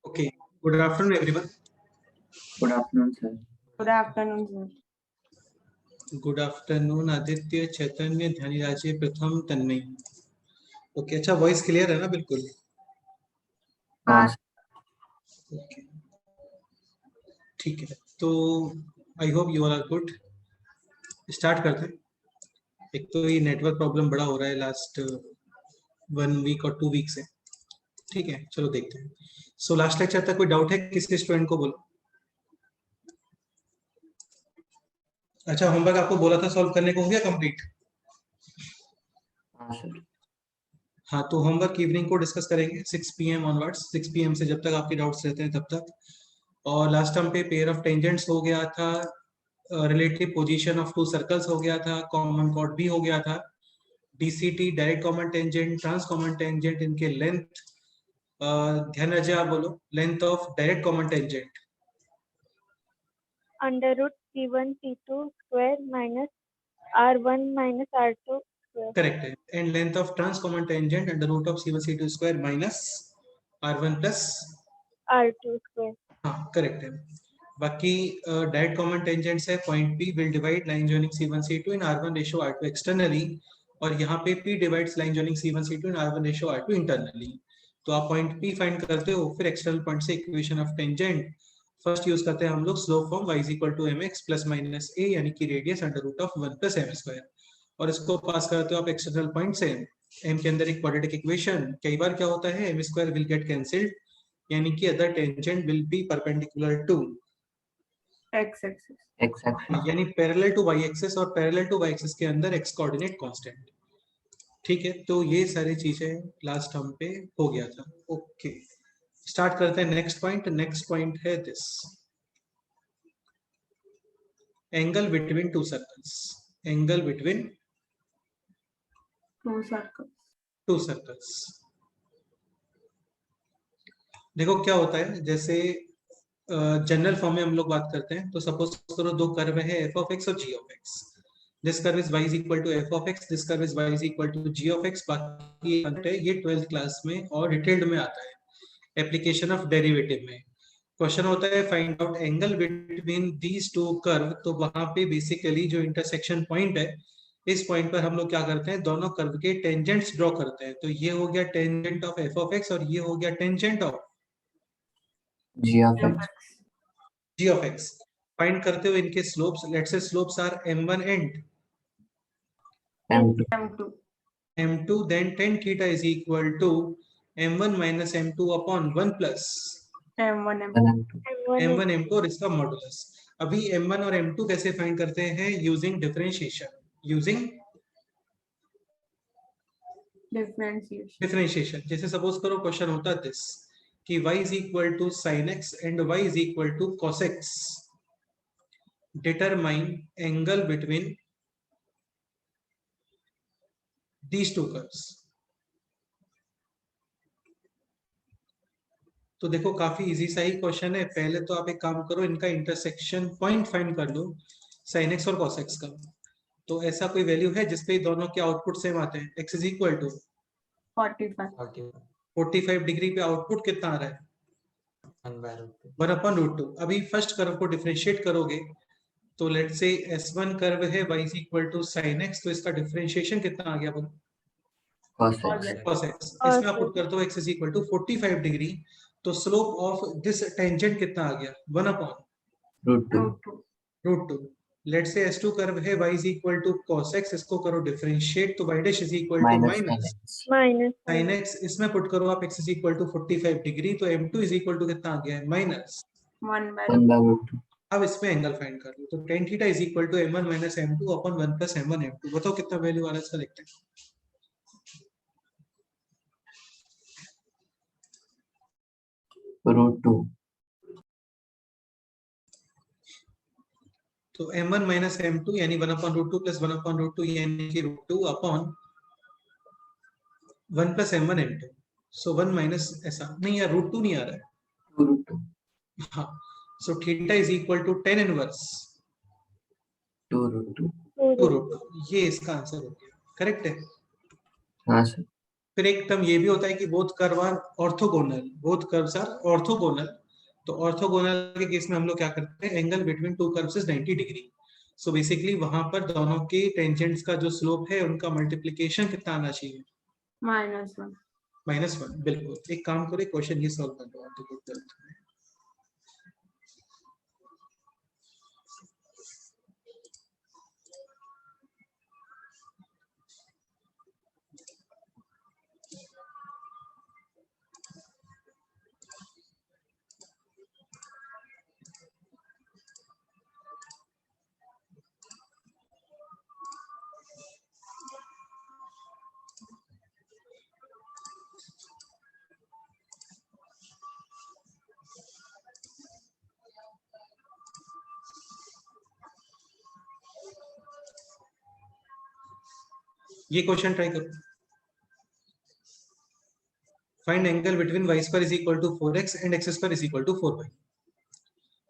Okay. Good afternoon, everyone. Good afternoon, sir. Good afternoon, sir. Good afternoon, Aditya, Chaitanya, Dhyaniraje, Pratham, Tanmay. Okay, अच्छा voice clear है ना? बिल्कुल. हाँ, ओके, ठीक है. तो I hope you all are good. Start करते हैं. एक तो ये नेटवर्क प्रॉब्लम बड़ा हो रहा है लास्ट 1 वीक और 2 वीक से. ठीक है, चलो देखते हैं. सो लास्ट लेक्चर तक कोई डाउट है किसी स्टूडेंट को? बोलो. अच्छा, होमवर्क आपको बोला था सॉल्व करने को, हो गया कंप्लीट? हाँ सर. हाँ, तो होमवर्क इवनिंग को डिस्कस करेंगे 6 PM ऑनवर्ड्स. 6 PM से जब तक आपके डाउट्स रहते हैं तब तक. और लास्ट टाइम पे पेयर ऑफ टेंजेंट्स हो गया था, relative position of two circles हो गया था, कॉमन कॉर्ड भी हो गया था, DCT direct common tangent, trans common tangent, इनके लेंथ. ध्यान रखिए, आप बोलो length of direct common tangent. under root c1 c2 square minus r1 minus r2 square. Correct है. And length of trans common tangent under root of c1 c2 square minus r1 plus r2 square. हाँ, correct है. बाकी direct common tangents है. Point P will divide line joining C1 C2 in R1 ratio R2 externally, और यहाँ पे P divides line joining C1 C2 in R1 ratio R2 internally. तो आप point P find करते हो, फिर एक्सटर्नल पॉइंट से equation of tangent first use करते हैं हम लोग slope form y equal to mx plus minus a, यानी कि radius under root of 1 plus m square, और इसको पास करते हो आप एक्सटर्नल पॉइंट से. m के अंदर एक क्वाड्रेटिक इक्वेशन. कई बार क्या होता है, m square will get cancelled, यानी कि other tangent will be perpendicular to X axis. X-axis. यानी पैरेलल टू y एक्सिस, और पैरेलल टू y एक्सिस के अंदर x कोऑर्डिनेट कांस्टेंट. ठीक है, तो ये सारी चीजें लास्ट टर्म पे हो गया था. ओके, स्टार्ट करते हैं नेक्स्ट पॉइंट. नेक्स्ट पॉइंट है this: angle between two circles. Angle between Two circles. To circles. देखो क्या होता है, जैसे जनरल फॉर्म में हम लोग बात करते हैं, तो सपोज करो दो कर्व है f of x और g of x. This curve is y is equal to f of x, this curve is y is equal to g of x. बाकी ये 12th क्लास में और डिटेल्ड में आता है, एप्लीकेशन ऑफ डेरिवेटिव में. Question होता है find out angle between these to curve. तो वहां पे बेसिकली जो इंटरसेक्शन पॉइंट है, इस पॉइंट पर हम लोग क्या करते हैं, दोनों कर्व के टेंजेंट्स ड्रॉ करते हैं. तो ये हो गया tangent of f of x, और ये हो गया tangent of G of X. g of x. Find करते हो इनके slopes. Let's say slopes are m1 and M2. M2. m2, then tan theta is equal to m1 minus m2 upon 1 plus M1, M2. M2. m1 m2 और इसका modulus. अभी m1 और m2 कैसे find करते हैं? Using differentiation. Using Differentiation. Differentiation. जैसे suppose करो question होता है दिस कि y is equal to sin x and y is equal to cos x. Determine angle between these two curves. तो देखो काफी इजी सा ही क्वेश्चन है. पहले तो आप एक काम करो, इनका इंटरसेक्शन पॉइंट फाइंड कर लो sin x और cos x का. तो ऐसा कोई वैल्यू है जिसपे दोनों के आउटपुट सेम आते हैं? x is equal to 45. 45 degree पे आउटपुट कितना आ रहा है? 1 अपॉन रूट 2. अभी फर्स्ट कर्व को डिफरेंशिएट करोगे, तो लेट से S1 कर्व है y is equal to sin x, तो इसका डिफरेंशिएशन कितना आ गया? बोलो. Cos X. cos x. इसमें आप पुट करते हो x is equal to 45 degree, तो स्लोप ऑफ दिस टेंजेंट कितना आ गया? 1 upon Root 2. Root 2. Root 2. Let say S2 curve है y is equal to cos x, इसको करो डिफरेंशिएट, तो y dash is equal to Minus minus sin X. minus sin x. इसमें put करो आप x is equal to 45 degree, तो m2 is equal to कितना आ गया है? माइनस. 1 by 1 by root 2. अब इसमें एंगल फाइंड कर लो. तो tan theta is equal to m1 minus m2 upon 1 plus m1 m2. बताओ कितना वैल्यू आ रहा है इसका? देखते हैं. Root 2. तो m1 minus m2 यानी 1 upon root 2 plus 1 upon root 2 यानी कि root 2 upon 1 plus m1 m2. सो 1 माइनस ऐसा नहीं यार, रूट 2 नहीं आ रहा है. 2 root 2. हाँ, so theta is equal to tan inverse 2 root 2. 2 root 2. ये इसका आंसर हो गया. करेक्ट है. हाँ सर. फिर एक टर्म ये भी होता है कि both curve are orthogonal, both curves are orthogonal. तो ऑर्थोगोनल के केस में हम लोग क्या करते हैं, angle between two curves is 90 degree. So basically वहां पर दोनों के टेंजेंट्स का जो स्लोप है उनका मल्टीप्लिकेशन कितना आना चाहिए, -1। -1। बिल्कुल, एक काम करो, क्वेश्चन ये सॉल्व कर लो आप। ये क्वेश्चन ट्राई करो। Find angle between y square is equal to 4x and x square is equal to 4y।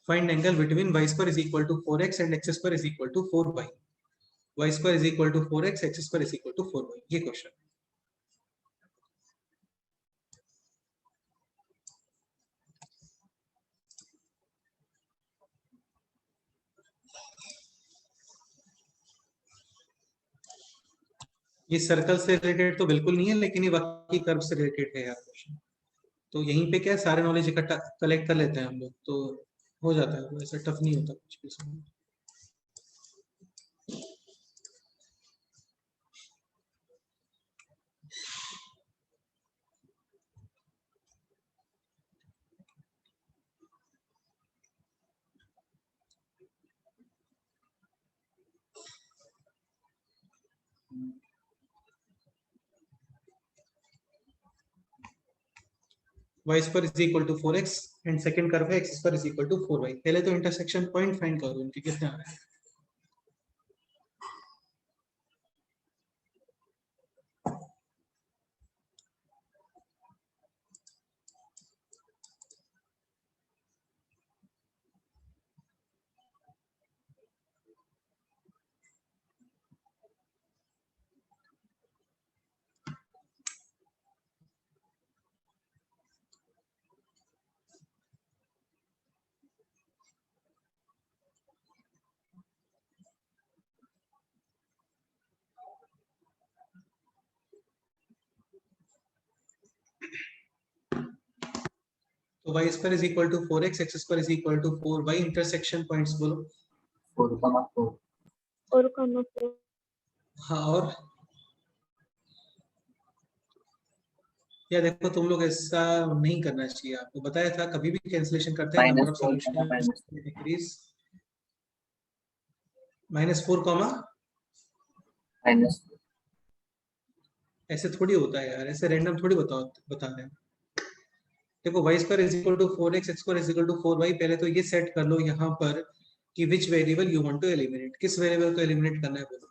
Find angle between y square is equal to 4x and x square is equal to 4y। y square is equal to 4x, x square is equal to 4y। ये question. ये circle से related तो बिल्कुल नहीं है, लेकिन ये बाकी कर्व से रिलेटेड है यार क्वेश्चन। तो यहीं पे क्या सारे नॉलेज इकट्ठा कलेक्ट कर लेते हैं हम लोग, तो हो जाता है, ऐसा टफ नहीं होता कुछ भी समझ। y square is equal to 4x and second curve है x square is equal to 4y। पहले तो इंटरसेक्शन पॉइंट फाइंड करो, इनके कितने आ रहे हैं। तो y square is equal to 4x, x square is equal to 4y। Intersection points बोलो। 4,4 4, 4। हाँ, और या देखो तुम लोग ऐसा नहीं करना चाहिए, आपको बताया था कभी भी कैंसिलेशन करते हैं number of -4, solution decrease. -4 comma -4 ऐसे थोड़ी होता है यार, ऐसे रैंडम थोड़ी बता रहे हैं। देखो y square is equal to 4x, x square is equal to 4y। पहले तो ये सेट कर लो यहाँ पर कि which variable you want to eliminate, किस वेरिएबल को एलिमिनेट करना है बोलो।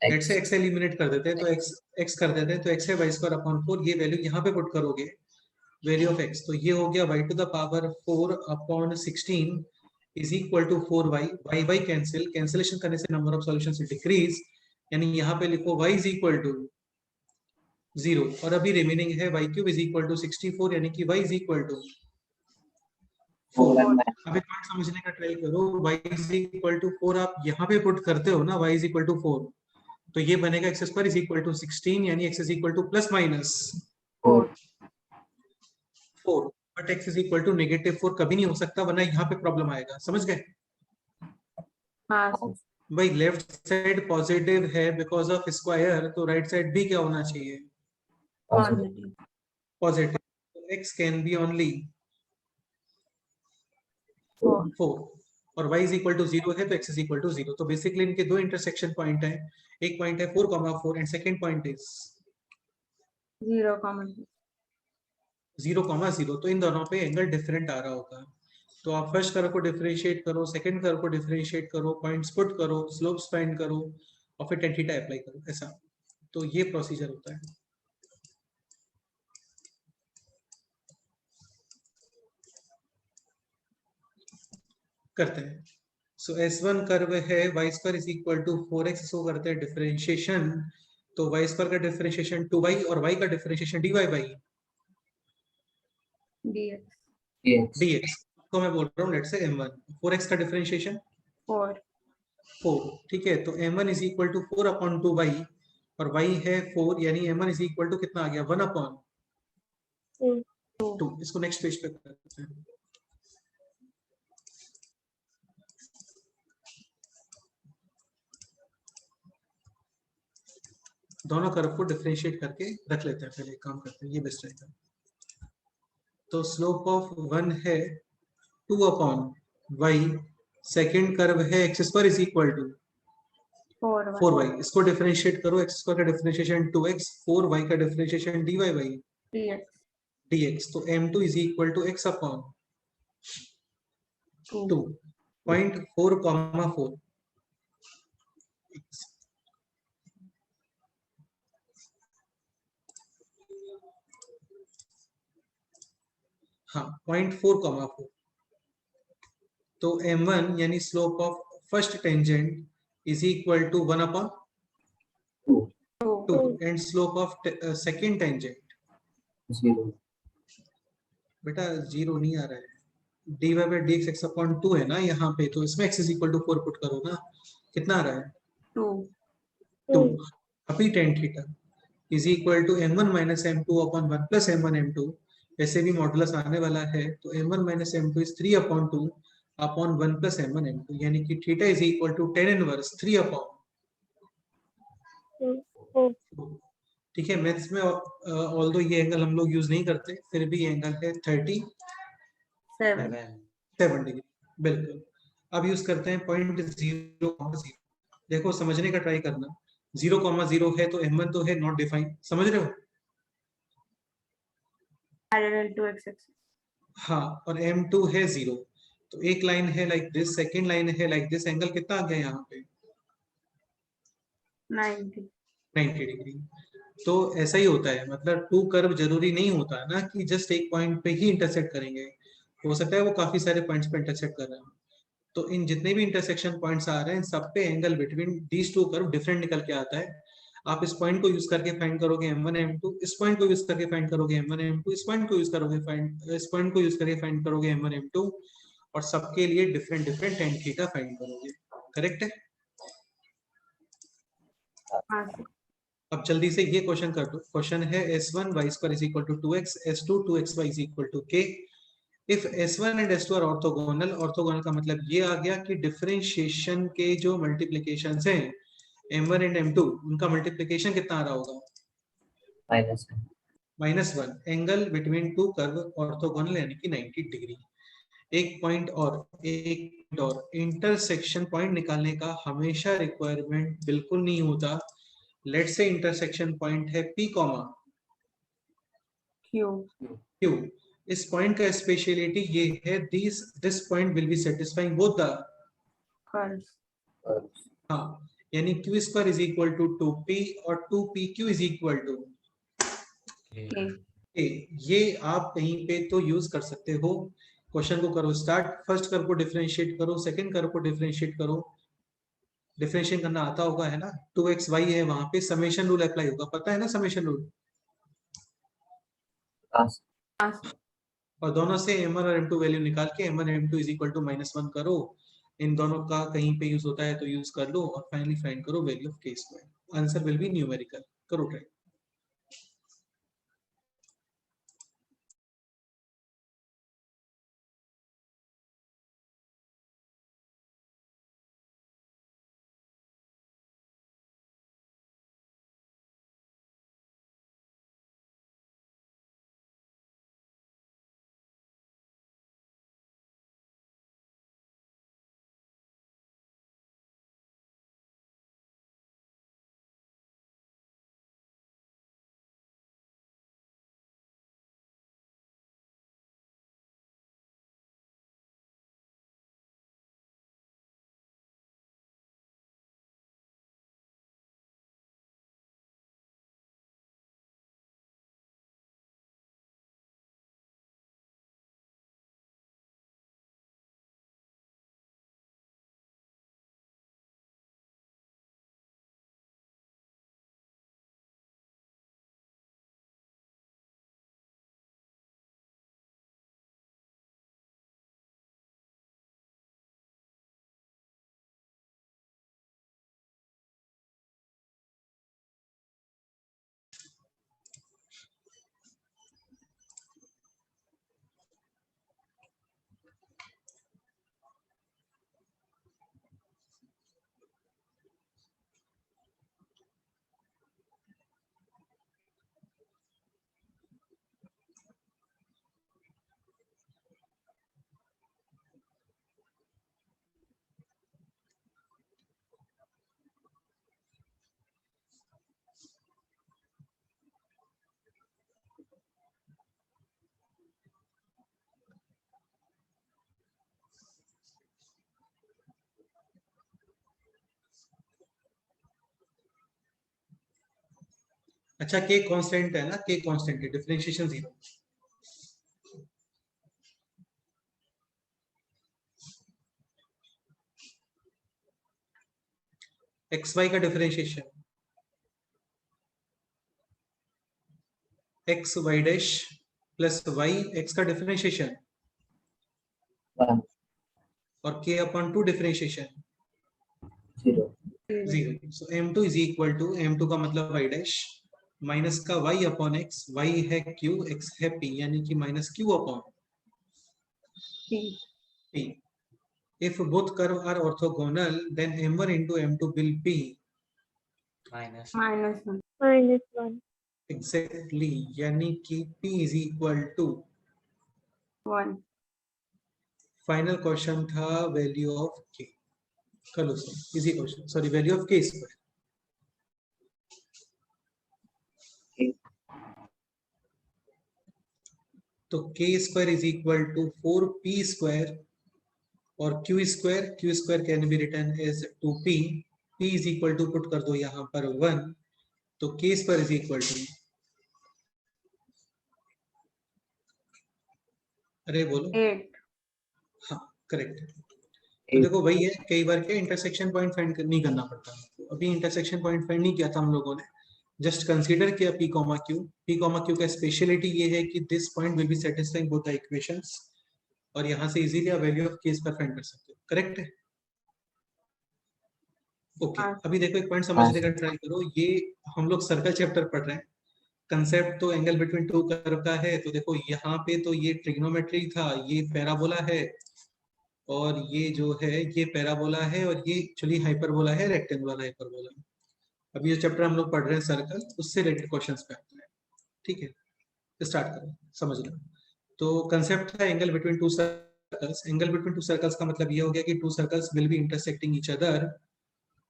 लेट से x एलिमिनेट कर देते हैं, तो x कर देते हैं, तो x है y स्क्वायर अपॉन 4। ये वैल्यू यहाँ पे पुट करोगे, वैल्यू ऑफ x, तो ये हो गया y to the power 4 upon 16 is equal to 4y। y cancel, cancellation करने से नंबर ऑफ सॉल्यूशंस डिक्रीज, यानी यहाँ पे लिखो y इज इक्वल टू 0, और अभी रिमेनिंग है y cube is equal to 64, यानी कि y इज इक्वल टू 4। अब एक पॉइंट समझने का ट्राई करो, y इज इक्वल टू 4 आप यहाँ पे पुट करते हो ना, y इज इक्वल टू 4, तो ये बनेगा x square is equal to 16, यानी x is equal to plus minus 4 4, but x is equal to -4 कभी नहीं हो सकता, वरना यहाँ पे प्रॉब्लम आएगा। समझ गए हाँ सर। भाई? लेफ्ट साइड पॉजिटिव है बिकॉज ऑफ स्क्वायर, तो राइट साइड भी क्या होना चाहिए, पॉजिटिव। पॉजिटिव। तो x कैन बी ओनली 4 और y इज इक्वल टू 0 है, तो x इज इक्वल टू 0। तो बेसिकली इनके दो इंटरसेक्शन पॉइंट है, एक पॉइंट है 4,4 एंड सेकंड पॉइंट इज 0,0। तो इन दोनों पे एंगल डिफरेंट आ रहा होगा। तो आप फर्स्ट कर्व को डिफरेंशिएट करो, सेकंड कर्व को डिफरेंशिएट करो, पॉइंट्स पुट करो, स्लोप्स फाइंड करो, और फिर tan थीटा अप्लाई करो, ऐसा। तो ये प्रोसीजर होता है। करते हैं। सो S1 कर्व है y square is equal to 4x, इसको करते हैं डिफरेंशिएशन। तो y स्क्वायर का डिफरेंशिएशन 2y और y का differentiation dy by dx dx dx। तो मैं बोल रहा हूँ लेट्स से m1 4x का डिफरेंशिएशन 4 4, ठीक है। तो m1 is equal to 4 upon 2y और y है 4, यानी m1 इज इक्वल टू कितना आ गया 1 अपॉन 2। इसको नेक्स्ट पेज पे करते हैं। दोनों कर्व को डिफरेंशिएट करके रख लेते हैं, पहले एक काम करते हैं, ये बेस्ट रहेगा। तो स्लोप ऑफ 1 है 2 अपॉन y, सेकंड कर्व है x square is equal to 4y 4y। इसको डिफरेंशिएट करो, x स्क्वायर का डिफरेंशिएशन 2x, 4y का differentiation dy by dx dx। तो m2 is equal to x upon 2 2 0.4 comma 4। हाँ 0.4 comma 4। तो m1 यानी slope of first tangent is equal to 1 upon 2 2 and slope of second tangent 0 बेटा 0 नहीं आ रहा है, dy by dx x upon 2 है ना यहाँ पे, तो इसमें x is equal to 4 put करो ना, कितना आ रहा है 2 2। अभी tan theta is equal to m1 minus m2 upon 1 plus m1 m2, वैसे भी मॉडुलस आने वाला है, तो m1 minus m2 is 3 upon 2 upon 1 plus m1 m2, यानी कि theta is equal to tan inverse 3 upon. ठीक है, मैथ्स में ऑल्दो ये एंगल हम लोग यूज नहीं करते, फिर भी एंगल है 37 7 डिग्री, बिल्कुल। अब यूज करते हैं पॉइंट 0,0। देखो समझने का ट्राई करना, 0,0 है तो m1 तो है नॉट डिफाइन, समझ रहे हो? parallel to x axis हाँ, और m2 है 0, तो एक लाइन है लाइक दिस, सेकंड लाइन है लाइक दिस, एंगल कितना आ गया यहाँ पे 90 90 डिग्री। तो ऐसा ही होता है, मतलब टू कर्व जरूरी नहीं होता है ना कि जस्ट एक पॉइंट पे ही इंटरसेक्ट करेंगे, हो सकता है वो काफी सारे पॉइंट्स पे इंटरसेक्ट कर रहे हैं। तो इन जितने भी इंटरसेक्शन पॉइंट्स आ रहे हैं, सब पे angle between these to curve different निकल के आता है। आप इस पॉइंट को यूज करके फाइंड करोगे m1 m2, इस पॉइंट को यूज करके फाइंड करोगे m1 m2, इस पॉइंट को यूज करोगे फाइंड, इस पॉइंट को यूज करके फाइंड करोगे m1 m2, और सबके लिए different different tan theta find करोगे। करेक्ट है? हाँ सर अब जल्दी से ये क्वेश्चन कर दो। क्वेश्चन है s1 y square is equal to 2x, s2 2xy is equal to k। If s1 and s2 are orthogonal, orthogonal का मतलब ये आ गया कि डिफरेंशिएशन के जो मल्टीप्लिकेशंस हैं m1 एंड m2, उनका मल्टीप्लिकेशन कितना आ रहा होगा -1। Angle between to curve orthogonal यानी कि 90 डिग्री। एक पॉइंट और इंटरसेक्शन पॉइंट निकालने का हमेशा रिक्वायरमेंट बिल्कुल नहीं होता। लेट्स से इंटरसेक्शन पॉइंट है p कॉमा q q। इस पॉइंट का स्पेशलिटी ये है, this point will be satisfying both the curves हाँ, यानी q square is equal to 2p और 2pq is equal to k a। ये आप कहीं पे तो यूज कर सकते हो। क्वेश्चन को करो स्टार्ट, फर्स्ट कर्व को डिफरेंशिएट करो, सेकंड कर्व को डिफरेंशिएट करो। डिफरेंशिएट करना आता होगा है ना, 2xy है, वहां पे समेशन रूल अप्लाई होगा, पता है ना समेशन रूल। हाँ सर और दोनों से m1 और m2 वैल्यू निकाल के m1 m2 is equal to -1 करो। इन दोनों का कहीं पे यूज होता है तो यूज कर लो, और फाइनली फाइंड करो value of k square. Answer will be numerical. करो ट्राई। अच्छा k कांस्टेंट है ना, k कांस्टेंट है, डिफरेंशिएशन 0। एक्स वाई का differentiation x y dash plus y x का डिफरेंशिएशन 1 और k upon 2 differentiation 0 0। So m2 is equal to, m2 का मतलब y डैश माइनस का y अपॉन x, y है q, x है p, यानी कि minus q upon P. p। If both curve are orthogonal, then m1 into m2 will be -1. -1 exactly, यानी कि p is equal to 1. Final question था value of k, कर लो sir easy question, sorry value of k square. तो k square is equal to 4p square और q square can be written as 2p, p is equal to put कर दो यहाँ पर 1, तो k square is equal to, अरे बोलो 8. हाँ करेक्ट। तो देखो वही है, कई बार क्या इंटरसेक्शन पॉइंट फाइंड नहीं करना पड़ता। तो अभी इंटरसेक्शन पॉइंट फाइंड नहीं किया था हम लोगों ने, जस्ट कंसीडर किया p कॉमा q का स्पेशलिटी ये है कि this point will be satisfying both the equations, और यहाँ से इजीली आप value of k square find कर सकते हो। करेक्ट है, ओके। हाँ। अभी देखो एक पॉइंट समझने का ट्राई करो, ये हम लोग सर्कल चैप्टर पढ़ रहे हैं, कंसेप्ट तो एंगल बिटवीन टू कर्व का है। तो देखो यहाँ पे तो ये ट्रिग्नोमेट्री था, ये पैराबोला है, और ये जो है ये पैराबोला है, और ये एक्चुअली हाइपरबोला है, रेक्टेंगुलर हाइपरबोला। अभी जो चैप्टर हम लोग पढ़ रहे हैं सर्कल, उससे रिलेटेड क्वेश्चंस पे आते हैं। ठीक है, स्टार्ट करो समझना। तो कंसेप्ट था angle between two circles. Angle between two circles का मतलब ये हो गया कि to circles will be intersecting each other,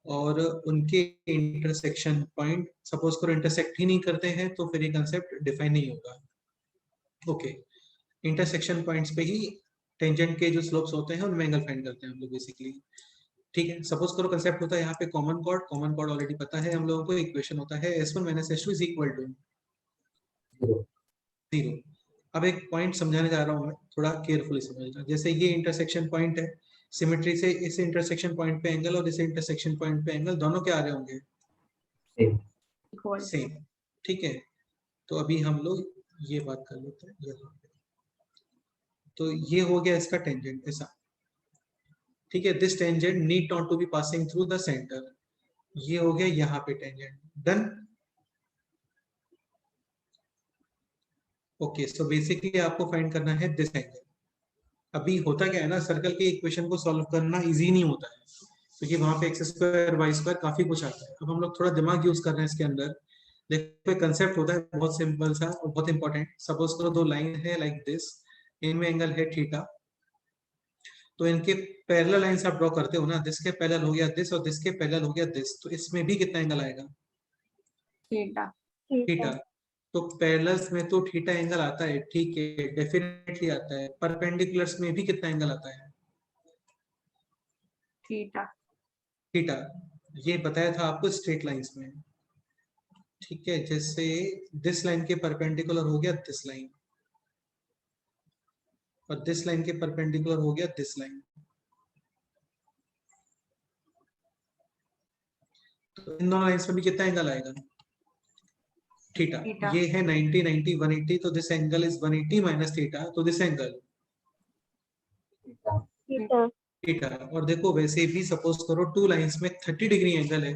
और उनके इंटरसेक्शन पॉइंट सपोज करो इंटरसेक्ट ही नहीं करते हैं, तो फिर ये कंसेप्ट डिफाइन नहीं होगा। ओके, इंटरसेक्शन पॉइंट्स पे ही टेंजेंट के जो स्लोप्स होते हैं उनमें एंगल फाइंड करते हैं हम लोग बेसिकली। ठीक है, सपोज करो कंसेप्ट होता है यहाँ पे कॉमन कॉर्ड ऑलरेडी पता है हम लोगों को। इक्वेशन होता है s1 - s2 is equal to 0। अब एक पॉइंट समझाने जा रहा हूँ मैं, थोड़ा केयरफुली समझना। जैसे ये इंटरसेक्शन पॉइंट है, सिमेट्री से इस इंटरसेक्शन पॉइंट पे एंगल और इस इंटरसेक्शन पॉइंट पे एंगल दोनों क्या आ रहे होंगे? Equal. सेम। ठीक है, तो अभी हम लोग ये बात कर लेते हैं यहाँ पे। तो ये हो गया इसका टेंजेंट ऐसा। ठीक है, this tangent need not to be passing through the centre. ये हो गया यहाँ पे tangent, done. Okay, so basically आपको फाइंड करना है दिस एंगल। अभी होता क्या है ना, सर्कल के इक्वेशन को सॉल्व करना इजी नहीं होता है, क्योंकि वहां पे एक्स स्क्वायर वाई स्क्वायर काफी कुछ आता है। अब हम लोग थोड़ा दिमाग यूज कर रहे हैं इसके अंदर। देखो कंसेप्ट होता है बहुत सिंपल सा और बहुत इंपॉर्टेंट। सपोज करो दो लाइन है लाइक दिस, इनमें एंगल है थीटा, तो इनके पैरेलल लाइंस आप ड्रॉ करते हो ना, दिस के पैरेलल हो गया दिस और दिस के पैरेलल हो गया दिस, तो इसमें भी कितना एंगल आएगा? Theta. थीटा। तो पैरेलल्स में तो थीटा एंगल आता है, ठीक है, डेफिनेटली आता है। परपेंडिकुलर्स में भी कितना एंगल आता है? Theta. थीटा। ये बताया था आपको स्ट्रेट लाइंस में। ठीक है, जैसे दिस लाइन के परपेंडिकुलर हो गया दिस लाइन, और दिस लाइन के परपेंडिकुलर हो गया दिस लाइन, तो इन दोनों लाइंस में भी कितना एंगल आएगा? थीटा। थीटा। ये है 90 90 180, तो this angle is 180 minus theta, तो दिस एंगल थीटा थीटा। और देखो वैसे भी सपोज करो टू लाइंस में 30 डिग्री एंगल है,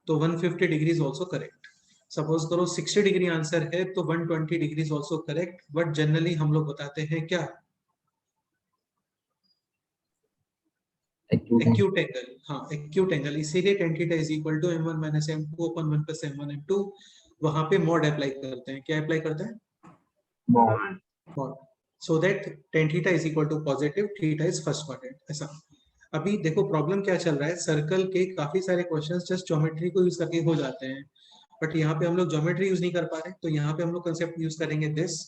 तो 150 degree is also correct. Suppose करो 60 डिग्री आंसर है, तो 120 degree is also correct. But generally हम लोग बताते हैं क्या? Acute angle. हाँ, एक्यूट एंगल, इसीलिए tan theta is equal to m1 - m2 upon 1 + m1 m2। वहां पे मॉड अप्लाई करते हैं। क्या अप्लाई करते हैं? Mod. So that tan theta is equal to positive, theta is first quadrant, ऐसा। अभी देखो प्रॉब्लम क्या चल रहा है, सर्कल के काफी सारे क्वेश्चंस जस्ट ज्योमेट्री को यूज करके हो जाते हैं, बट यहाँ पे हम लोग ज्योमेट्री यूज नहीं कर पा रहे। तो यहाँ पे हम लोग कंसेप्ट यूज करेंगे दिस।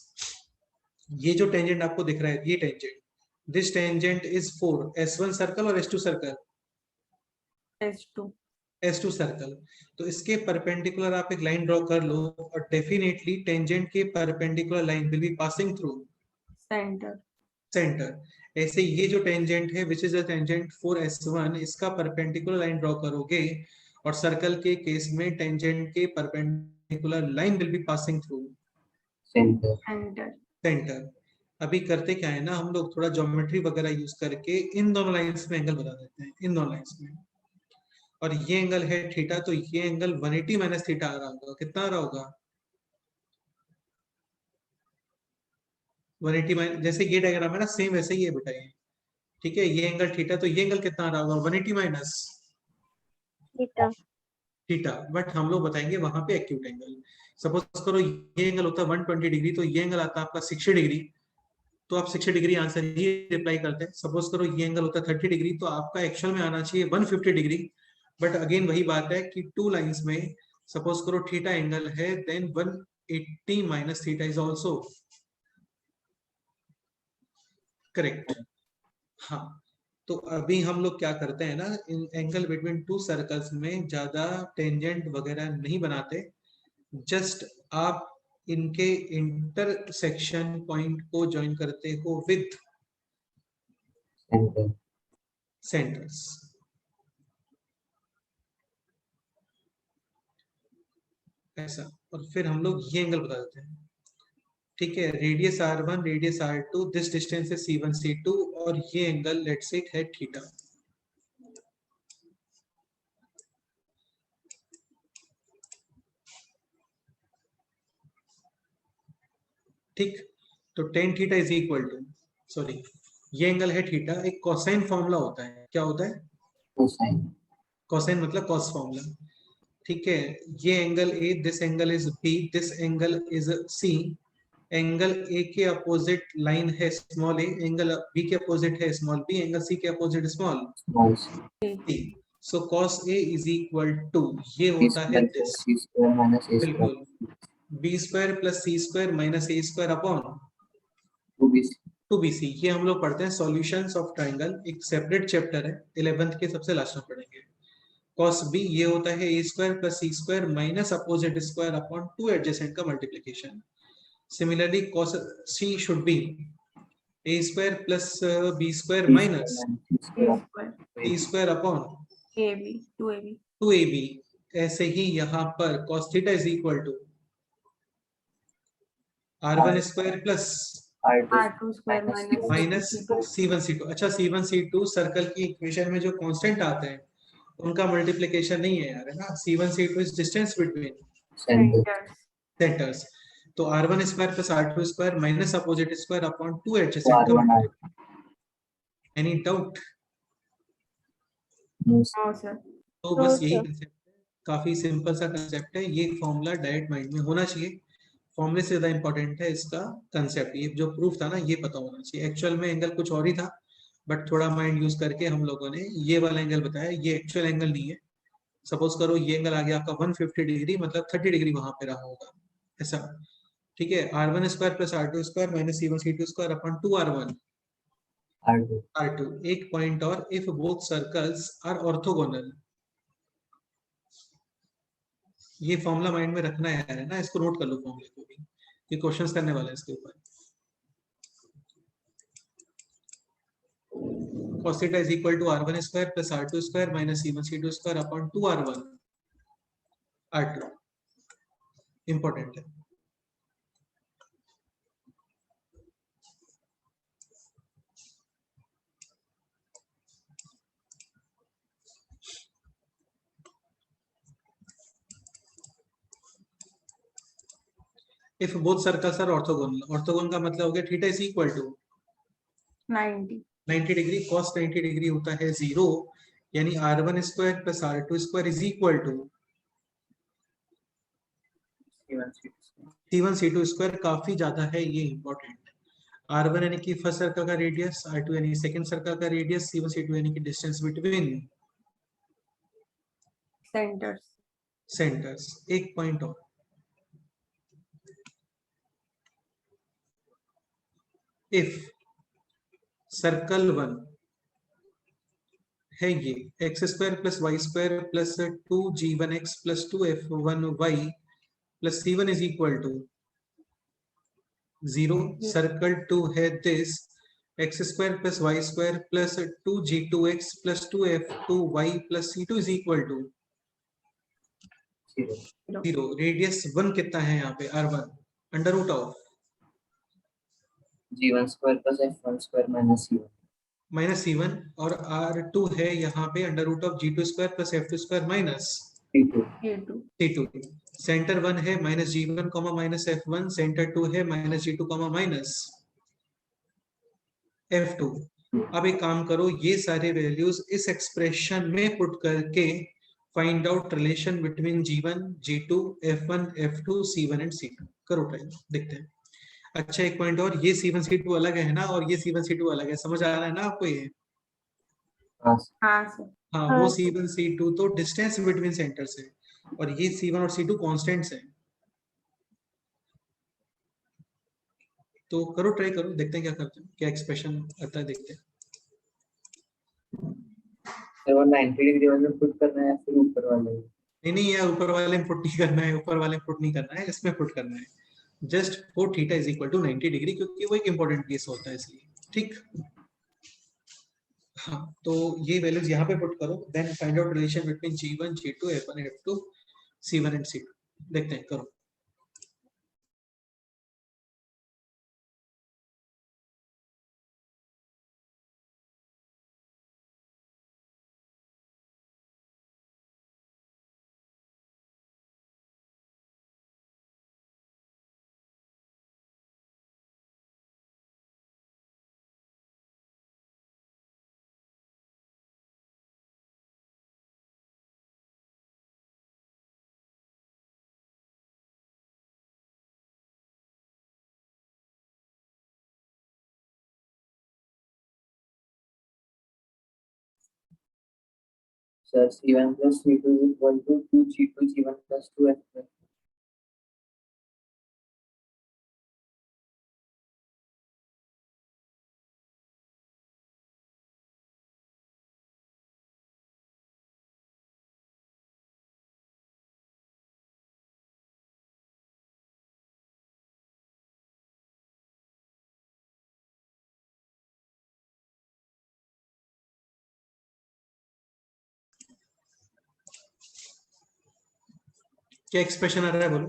ये जो टेंजेंट आपको दिख रहा है, ये tangent, this tangent is for S1 circle और S2 circle. S2. S2 circle, तो इसके परपेंडिकुलर आप एक लाइन ड्रॉ कर लो और डेफिनेटली टेंजेंट के perpendicular line will be passing through centre. Centre. ऐसे ये जो टेंजेंट है which is a tangent for S1, इसका परपेंडिकुलर लाइन ड्रॉ करोगे और सर्कल के केस में टेंजेंट के perpendicular line will be passing through centre. Centre. Centre. अभी करते क्या है ना, हम लोग थोड़ा ज्योमेट्री वगैरह यूज करके इन दोनों लाइंस में एंगल बता देते हैं, इन दोनों लाइंस में। और ये एंगल है थीटा, तो ये एंगल 180 माइनस थीटा आ रहा होगा। कितना आ रहा होगा? 180 माइनस, जैसे ये डायग्राम है ना सेम वैसे ही है बेटा ये। ठीक है, ये एंगल थीटा, तो ये एंगल कितना आ रहा होगा? 180 माइनस थीटा। थीटा। बट हम लोग बताएंगे वहां पे एक्यूट एंगल। सपोज करो ये एंगल होता है 120 डिग्री, तो ये एंगल आता है आपका 60 डिग्री, तो आप 60 डिग्री आंसर ही रिप्लाई करते हैं। सपोज करो ये एंगल होता है 30 डिग्री, तो आपका एक्चुअल में आना चाहिए 150 डिग्री। बट अगेन वही बात है कि टू लाइंस में सपोज करो थीटा एंगल है, then 180 minus theta is also correct. हाँ, तो अभी हम लोग क्या करते हैं ना, इन एंगल बिटवीन टू सर्कल्स में ज्यादा टेंजेंट वगैरह नहीं बनाते, जस्ट आप इनके इंटरसेक्शन पॉइंट को ज्वाइन करते हो विथ सेंटर। सेंटर्स। ऐसा, और फिर हम लोग ये एंगल बता देते हैं। ठीक है, radius r1, radius r2, this distance है c1 c2, और ये एंगल लेट्स से है थीटा। ठीक, तो tan theta is equal to, sorry ये एंगल है थीटा, एक कोसाइन फॉर्मूला होता है। क्या होता है? कोसाइन। कोसाइन मतलब कॉस फॉर्मूला। ठीक है, ये angle A, this angle is B, this angle is C. Angle A के अपोजिट लाइन है स्मॉल ए, एंगल बी के अपोजिट है स्मॉल बी, एंगल सी के opposite small small C. So cos A is equal to, ये B होता है square this, plus C square minus A बिल्कुल square B square plus C square minus A square upon 2bc। 2bc। ये हम लोग पढ़ते हैं सॉल्यूशंस ऑफ ट्रायंगल, एक सेपरेट चैप्टर है, 11th के सबसे लास्ट में पढ़ेंगे। cos b ये होता है a square plus C square minus opposite square upon two adjacent का multiplication. Similarly cos c should be a square plus b square B square minus minus C A square square c square upon A B 2ab 2ab। ऐसे ही यहाँ पर cos theta is equal to r1 square plus r2 r2 square minus minus c1 c1 c2। अच्छा, c1 c2 circle की equation में जो constant आते हैं उनका मल्टीप्लिकेशन नहीं है यार, है ना। c1 c2 is distance between centre. Centres. Centres. तो r1 square plus r2 square minus opposite square upon two तो एडजेसेंट का r1 multiplication. Any doubt? No sir. तो नो बस यही सर। कंसेप्ट है, काफी सिंपल सा कंसेप्ट है। ये फॉर्मूला डायरेक्ट माइंड में होना चाहिए, फॉर्मूले से ज्यादा इंपॉर्टेंट है इसका कंसेप्ट। ये जो प्रूफ था ना ये पता होना चाहिए। एक्चुअल में एंगल कुछ और ही था, बट थोड़ा माइंड यूज करके हम लोगों ने ये वाला एंगल बताया, ये एक्चुअल एंगल नहीं है। सपोज करो ये एंगल आ गया आपका 150 डिग्री, मतलब 30 डिग्री वहां पे रहा होगा, ऐसा। ठीक है, r1 square plus r2 square minus c1 c2 square upon 2r1 r2 r2। एक पॉइंट और, if both circles are orthogonal. ये फॉर्मूला माइंड में रखना है ना, इसको नोट कर लो फॉर्मूले को भी, ये क्वेश्चंस करने वाले हैं इसके ऊपर। cos theta is equal to r1 square plus r2 square minus c1 c2 square upon 2r1 r2। Important है। If both circles are orthogonal, orthogonal का मतलब हो गया theta is equal to 90 90 degree, cos 90 degree होता है 0, यानी r1 square plus r2 square is equal to c1 c2 square. काफी ज्यादा है ये इंपॉर्टेंट। r1 यानी कि फर्स्ट सर्कल का रेडियस, r2 यानी सेकंड सर्कल का रेडियस, c1 c2 यानी कि डिस्टेंस बिटवीन सेंटर्स। सेंटर्स। एक पॉइंट और, इफ सर्कल 1 है ये x square plus y square plus 2g1x plus 2f1y plus c1 is equal to 0. Circle 2 है this x square plus y square plus 2g2x plus 2f2y plus c2 is equal to 0. 0. Radius 1 कितना है यहाँ पे r1 under root of G1 square plus F1 square minus C1. Minus c1 और r2 है यहाँ पे under root of g2 square plus f2 square minus C2. C2. c2. Centre 1 है minus g1 comma minus f1, centre 2 है minus g2 comma minus f2. अब एक काम करो, ये सारे वैल्यूज इस एक्सप्रेशन में पुट करके find out relation between g1, g2, f1, f2, c1 and c2. करो ट्राई, देखते हैं. अच्छा एक पॉइंट और, ये c1 c2 अलग है ना और ये c1 c2 अलग है, समझ आ रहा है ना आपको ये? हाँ. हाँ सर. हाँ, हाँ, वो c1 c2 तो डिस्टेंस बिटवीन सेंटर्स है और ये c1 और c2 कांस्टेंट्स हैं. तो करो ट्राई करो, देखते हैं क्या करते हैं, क्या एक्सप्रेशन आता है, देखते हैं. सर वो 90 डिग्री वाले में पुट करना है फिर ऊपर वाले में. नहीं यार, ऊपर वाले में पुट नहीं करना है, ऊपर वाले में पुट नहीं करना है, इसमें पुट करना है. Just for theta is equal to 90 degree, क्योंकि वो एक इंपॉर्टेंट केस होता है इसलिए. ठीक. हाँ, तो ये वैल्यूज यहाँ पे पुट करो, then find out relation between g1, g2, f1, f2, c1 and c2. देखते हैं, करो. Sir C1 plus C2 is equal to 2G2 G1 plus 2F1. क्या एक्सप्रेशन आ रहा है, बोलो.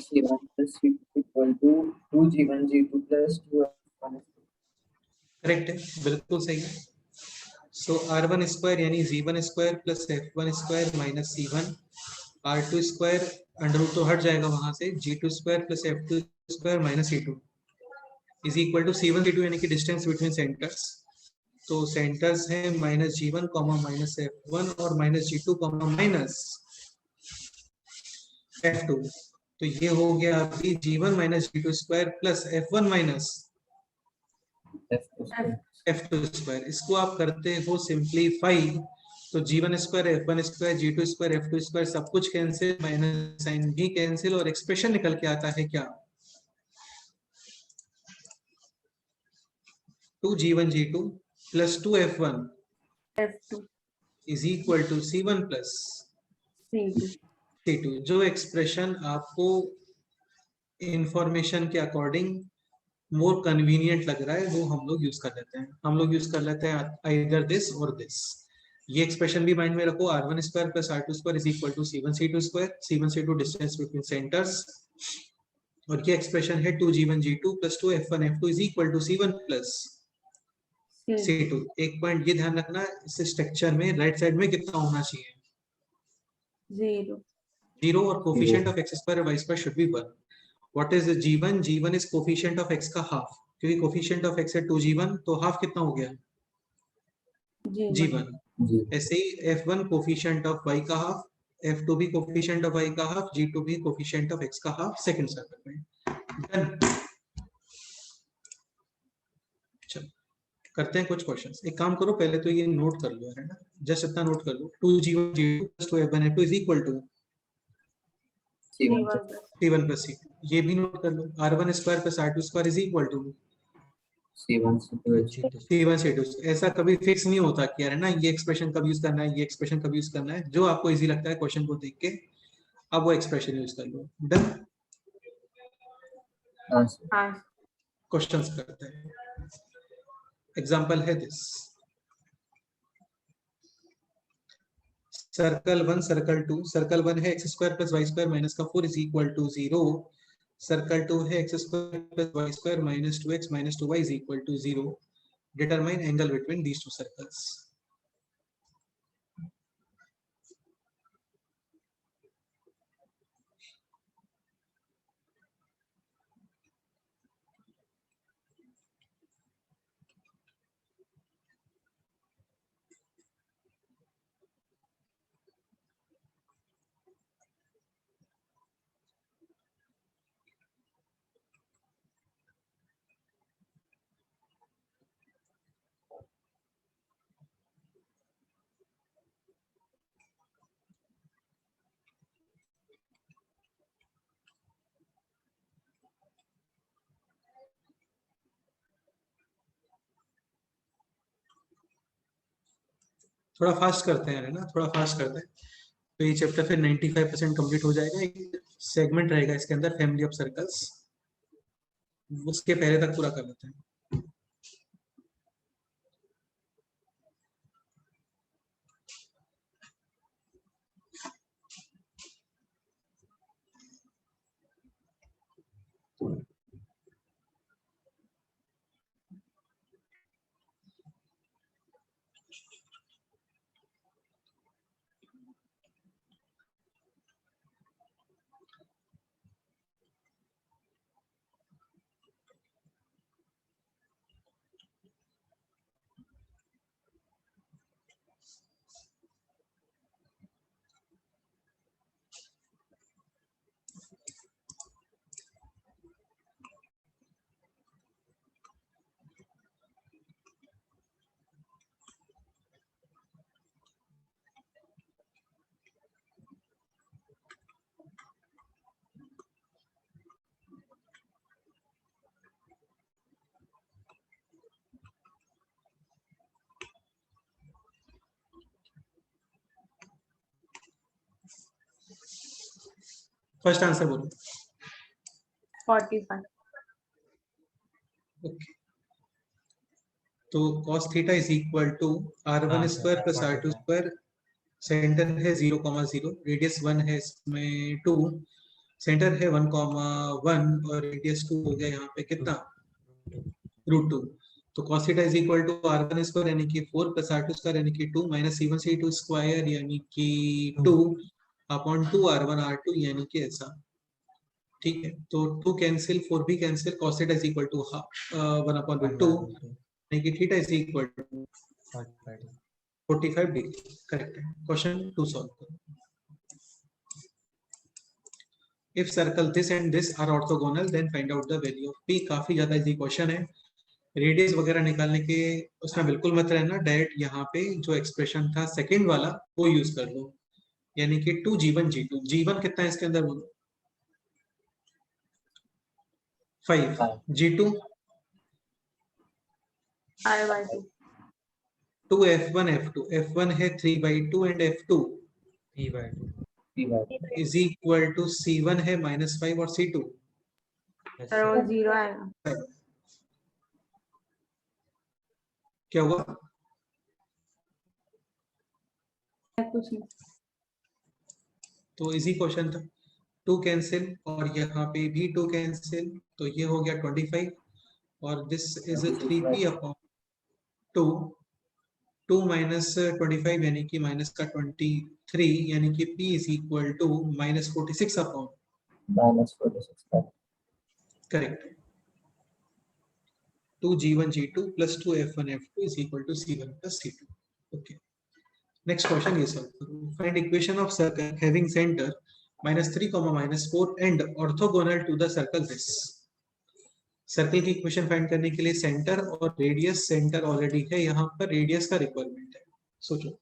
C1 plus C2 is equal to 2G1 G2 plus 2F1. Correct है, बिल्कुल सही है. सो r1 स्क्वायर यानी g1 square plus f1 square minus c1, r2 square under root तो हट जाएगा वहां से, g2 square plus f2 square minus c2 is equal to c1 c2 यानी कि डिस्टेंस बिटवीन सेंटर्स. तो सेंटर्स है minus g1 comma minus f1 और minus g2 comma minus f2. तो ये हो गया अभी g1 minus g2 square plus f1 minus f2 square. इसको आप करते हो सिंप्लीफाई, तो g1 square, f1 square, g2 square, f2 square सब कुछ कैंसिल, माइनस साइन भी कैंसिल और एक्सप्रेशन निकल के आता है क्या? 2g1 g2 plus 2f1 F2. Is equal to c1 plus C2. c2. जो एक्सप्रेशन आपको इंफॉर्मेशन के अकॉर्डिंग मोर कन्वीनियंट लग रहा है वो हम लोग यूज कर लेते हैं. हम लोग यूज कर लेते हैं आइदर दिस और दिस. ये एक्सप्रेशन भी माइंड में रखो, r1 square plus r2 square is equal to c1 c2 square, c1 c2 distance between centres, और ये एक्सप्रेशन है 2g1 g2 plus 2f1 f2 is equal to c1 plus c2. एक point ये ध्यान रखना, इस स्ट्रक्चर में राइट साइड में कितना होना चाहिए? 0. 0 और कोफिशिएंट ऑफ x स्क्वायर और y square should be 1. What is g1? g1 is coefficient of x का हाफ, क्योंकि कोफिशिएंट ऑफ x है 2g1, तो हाफ कितना हो गया? g1. ऐसे ही f1 कोफिशिएंट ऑफ y का हाफ, f2 भी कोफिशिएंट ऑफ y का हाफ, g2 भी कोफिशिएंट ऑफ x का हाफ सेकंड सर्कल में. डन. चलो करते हैं कुछ क्वेश्चंस. एक काम करो, पहले तो ये नोट कर लो, है ना, जस्ट इतना नोट कर लो. 2g1 g2 plus 2f1 f2 is equal to C1 c1 plus c2. ये भी नोट कर लो. r1 square plus r2 square is equal to C1 C2 H. C1 C2। ऐसा कभी फिक्स नहीं होता कि यार है ना ये एक्सप्रेशन कब यूज करना है, ये एक्सप्रेशन कब यूज करना है। जो आपको इजी लगता है क्वेश्चन को देख के अब वो एक्सप्रेशन यूज कर लो। डन। हाँ सर। हाँ क्वेश्चंस करते हैं। एग्जांपल है दिस, सर्कल 1 सर्कल 2। सर्कल 1 है x square plus y square minus का 4 इज इक्वल टू 0। सर्कल 2 है x square plus y square minus 2x minus 2y is equal to 0। Determine angle between these two circles. थोड़ा fast करते हैं, है ना, थोड़ा fast करते हैं। तो ये चैप्टर फिर 95% कंप्लीट हो जाएगा। एक सेगमेंट रहेगा इसके अंदर, फैमिली ऑफ सर्कल्स, उसके पहले तक पूरा कर लेते हैं। फर्स्ट आंसर बोलो। 45। ओके, तो cos theta is equal to r1 square plus r2 square. Centre है 0,0, रेडियस 1 है, इसमें 2, सेंटर है 1,1 और रेडियस 2 हो गया यहाँ पे कितना, √2। तो cos theta is equal to r1 square यानी कि 4 प्लस r2 स्क्वायर यानी कि 2 माइनस c1 c2 स्क्वायर यानी कि 2 अपॉन 2 r1 r2 यानी कि ऐसा। ठीक है, तो 2 कैंसिल, 4 भी cancel, cos theta is equal to 1 upon √2 यानी कि theta is equal to 45 degree. Correct है। क्वेश्चन 2 सॉल्व करो। If circle this and this are orthogonal then find out the value of p। काफी ज्यादा इजी क्वेश्चन है। Radius वगैरह निकालने के उसमें बिल्कुल मत रहना, डायरेक्ट यहाँ पे जो एक्सप्रेशन था सेकंड वाला वो यूज कर लो, यानी कि 2g1 g2। g1 कितना है इसके अंदर बोलो, 5। g2 R/2। 2 f1 f2। f1 है 3/2 and f2 P1 is equal to c1 है -5 और c2 सर वो 0 आएगा। क्या हुआ। कुछ नहीं। तो इजी क्वेश्चन था। 2 कैंसिल और यहाँ पे भी 2 कैंसिल, तो ये हो गया 25 और this is 3p upon 2। 2 minus 25 यानी कि माइनस का 23 यानी कि p is equal to -46 upon, -46 correct, 2g1 g2 plus 2 f1 f2 is equal to c1 plus c2। Okay, next question ये सॉल्व करो। Find equation of circle having centre -3, -4 and orthogonal to the circle this. Circle की equation find करने के लिए centre और radius, centre already है यहाँ पर, रेडियस का रिक्वायरमेंट है। सोचो।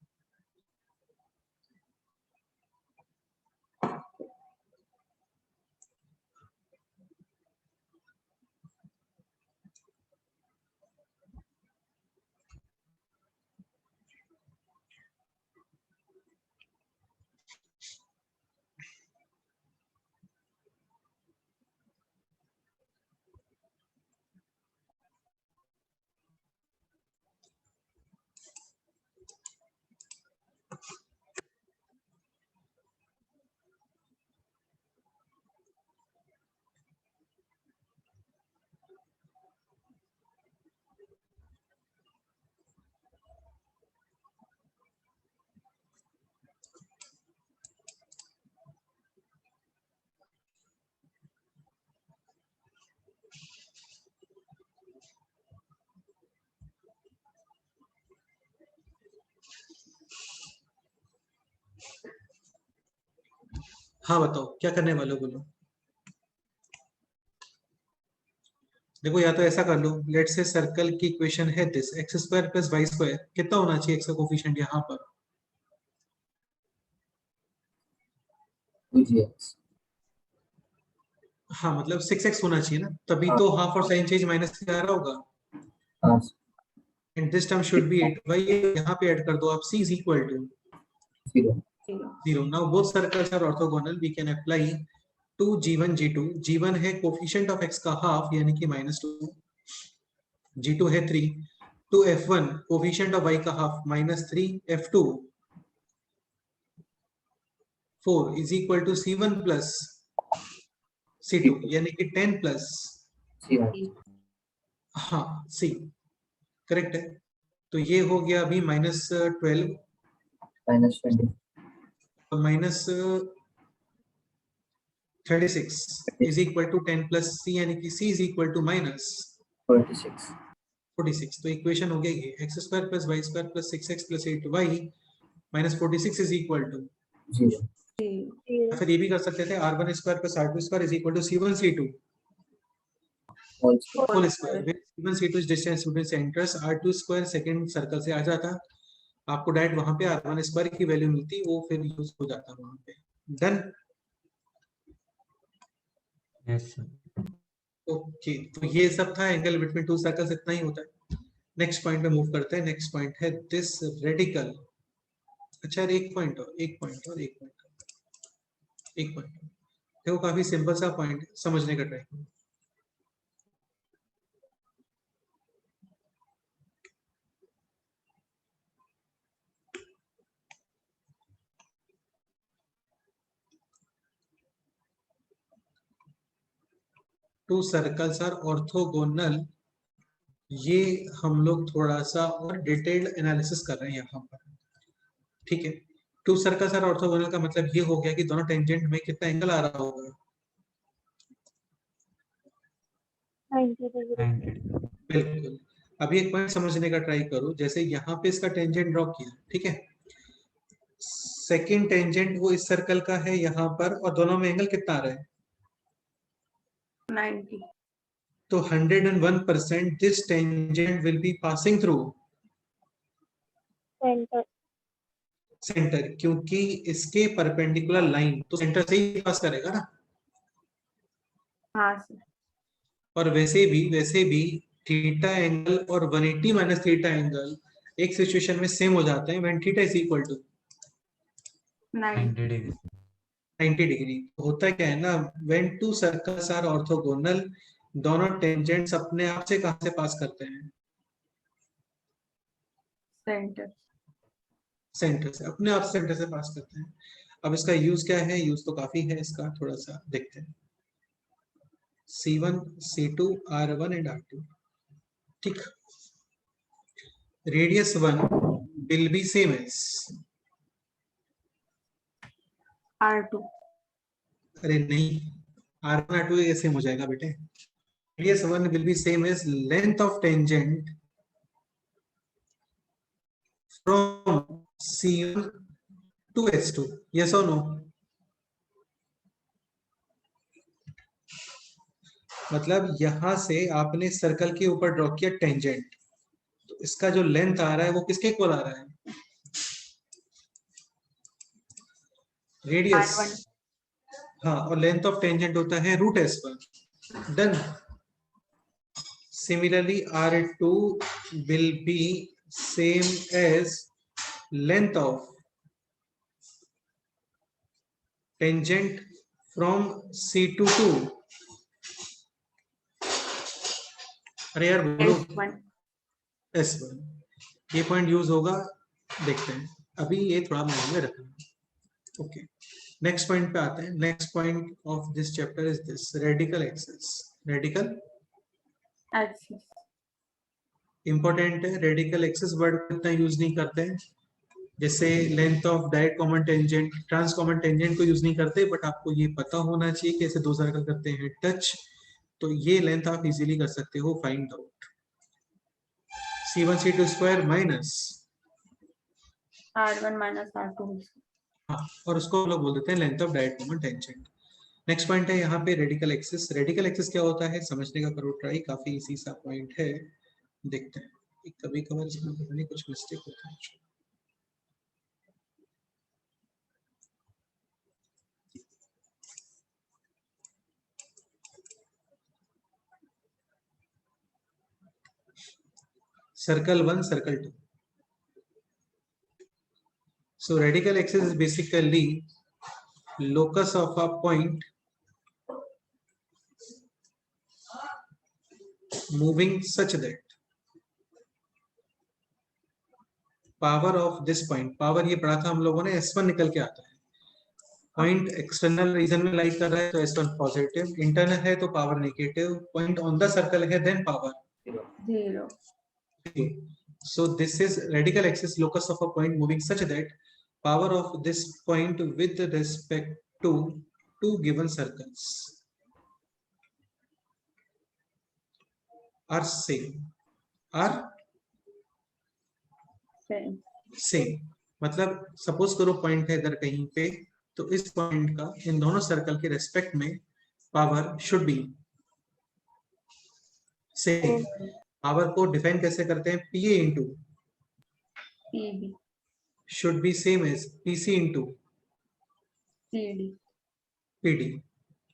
हाँ बताओ क्या करने वाले हो, बोलो। देखो या तो ऐसा कर लो, लेट से सर्कल की इक्वेशन है this x square plus y square, कितना होना चाहिए एक्स का कोफिशिएंट यहाँ पर? 2gx। हाँ मतलब 6x होना चाहिए ना, तभी हाँ तो हाफ और साइन चेंज माइनस से आ रहा होगा। हाँ and this term should be 8 भाई, यहाँ पे ऐड कर दो आप, c is equal to 0। 0। Now both circles are orthogonal, we can apply to g1 g2। g1 है कोफिशिएंट ऑफ x का हाफ यानी कि -2, g2 है 3, to f1 coefficient of y का half -3, f2 4 is equal to c1 plus c2 यानी कि 10 plus, हाँ c correct है। तो ये हो गया अभी -12 -20। और -36 is equal to 10 plus c यानी कि c इज इक्वल टू -46। -46। तो इक्वेशन हो गया ये x square plus y square plus 6x plus 8y -46 is equal to, 0। या फिर ये भी कर सकते थे r1 square plus r2 square is equal to c1 c2 whole square. Whole square, c1 c2 is distance between centres, r2 square second circle से आ जाता, आपको डायरेक्ट वहां पे r1 स्क्वायर की वैल्यू मिलती, वो फिर यूज हो जाता वहां पे। डन। Yes sir. ओके तो ये सब था एंगल बिटवीन टू सर्कल्स, इतना ही होता है। नेक्स्ट पॉइंट पे मूव करते हैं। नेक्स्ट पॉइंट है दिस रेडिकल। अच्छा यार एक पॉइंट और एक पॉइंट देखो, काफी सिंपल सा पॉइंट समझने का ट्राई करो। टू सर्कल्स आर ऑर्थोगोनल, ये हम लोग थोड़ा सा और डिटेल्ड एनालिसिस कर रहे हैं यहाँ पर, ठीक है। टू सर्कल्स आर ऑर्थोगोनल का मतलब ये हो गया कि दोनों टेंजेंट में कितना एंगल आ रहा होगा, 90 डिग्री। 90 बिल्कुल। अभी एक पॉइंट समझने का ट्राई करो, जैसे यहाँ पे इसका टेंजेंट ड्रॉ किया, ठीक है, सेकंड टेंजेंट वो इस सर्कल का है यहाँ पर, और दोनों में एंगल कितना आ रहा है? 90। तो 101% this tangent will be passing through centre. Centre, क्योंकि इसके परपेंडिकुलर लाइन तो सेंटर से ही पास करेगा ना। हाँ सर। और वैसे भी थीटा एंगल और 180 माइनस थीटा एंगल एक सिचुएशन में सेम हो जाते हैं when theta is equal to 90। Degree. 90 degree. होता क्या है ना, when two circles are orthogonal, दोनों टेंजेंट्स अपने आप से कहां से पास करते हैं? सेंटर। सेंटर से, अपने आप सेंटर से पास करते हैं। अब इसका यूज क्या है? यूज तो काफी है इसका, थोड़ा सा देखते हैं। C1 C2 R1 and R2, ठीक। Radius 1 will be same as, R2। अरे नहीं, R1 R2 ये सेम हो जाएगा बेटे। Radius 1 will be same as length of tangent from C1 to S2, yes or no? मतलब यहां से आपने सर्कल के ऊपर ड्रॉ किया टेंजेंट, तो इसका जो लेंथ आ रहा है वो किसके इक्वल आ रहा है? रेडियस। R1। हाँ, और लेंथ ऑफ टेंजेंट होता है रूट एस पर। Done. Similarly R2 will be same as length of tangent from C2 to, अरे यार बोलो, S1। S1। ये पॉइंट यूज होगा, देखते हैं। अभी ये थोड़ा माइंड में रखना। ओके, नेक्स्ट पॉइंट पे आते हैं। Next point of this chapter is this radical axis. Radical axis. Important है। रेडिकल एक्सिस वर्ड को इतना यूज नहीं करते हैं, जैसे length of direct common tangent, trans common tangent को यूज नहीं करते, बट आपको ये पता होना चाहिए कैसे दो सर्कल करते हैं टच, तो ये लेंथ आप इजीली कर सकते हो find out. C1 C2 square minus R1 minus R2। हाँ, और उसको हम लोग बोल देते हैं length of direct common tangent. Next point है यहाँ पे रेडिकल एक्सिस। रेडिकल एक्सिस क्या होता है समझने का करो ट्राई, काफी इजी सा पॉइंट है, देखते हैं। कभी कभार इसमें पता नहीं कुछ मिस्टेक होता है। Circle 1, circle 2। So radical axis is basically locus of a point moving such that power of this point, power ये पढ़ा था हम लोगों ने, S1 निकल के आता है। पॉइंट एक्सटर्नल रीजन में लाइट कर रहा है तो S1 पॉजिटिव, इंटरनल है तो power negative, point on the circle है then power 0. so this is radical axis locus of a point moving such that power of this point with respect to two given circles are are Same. same। मतलब suppose करो point है इधर कहीं पे, तो इस पॉइंट का इन दोनों सर्कल के रेस्पेक्ट में power should be same. Power को डिफाइन कैसे करते हैं, PA into PB. Should be same as PC into CD. PD।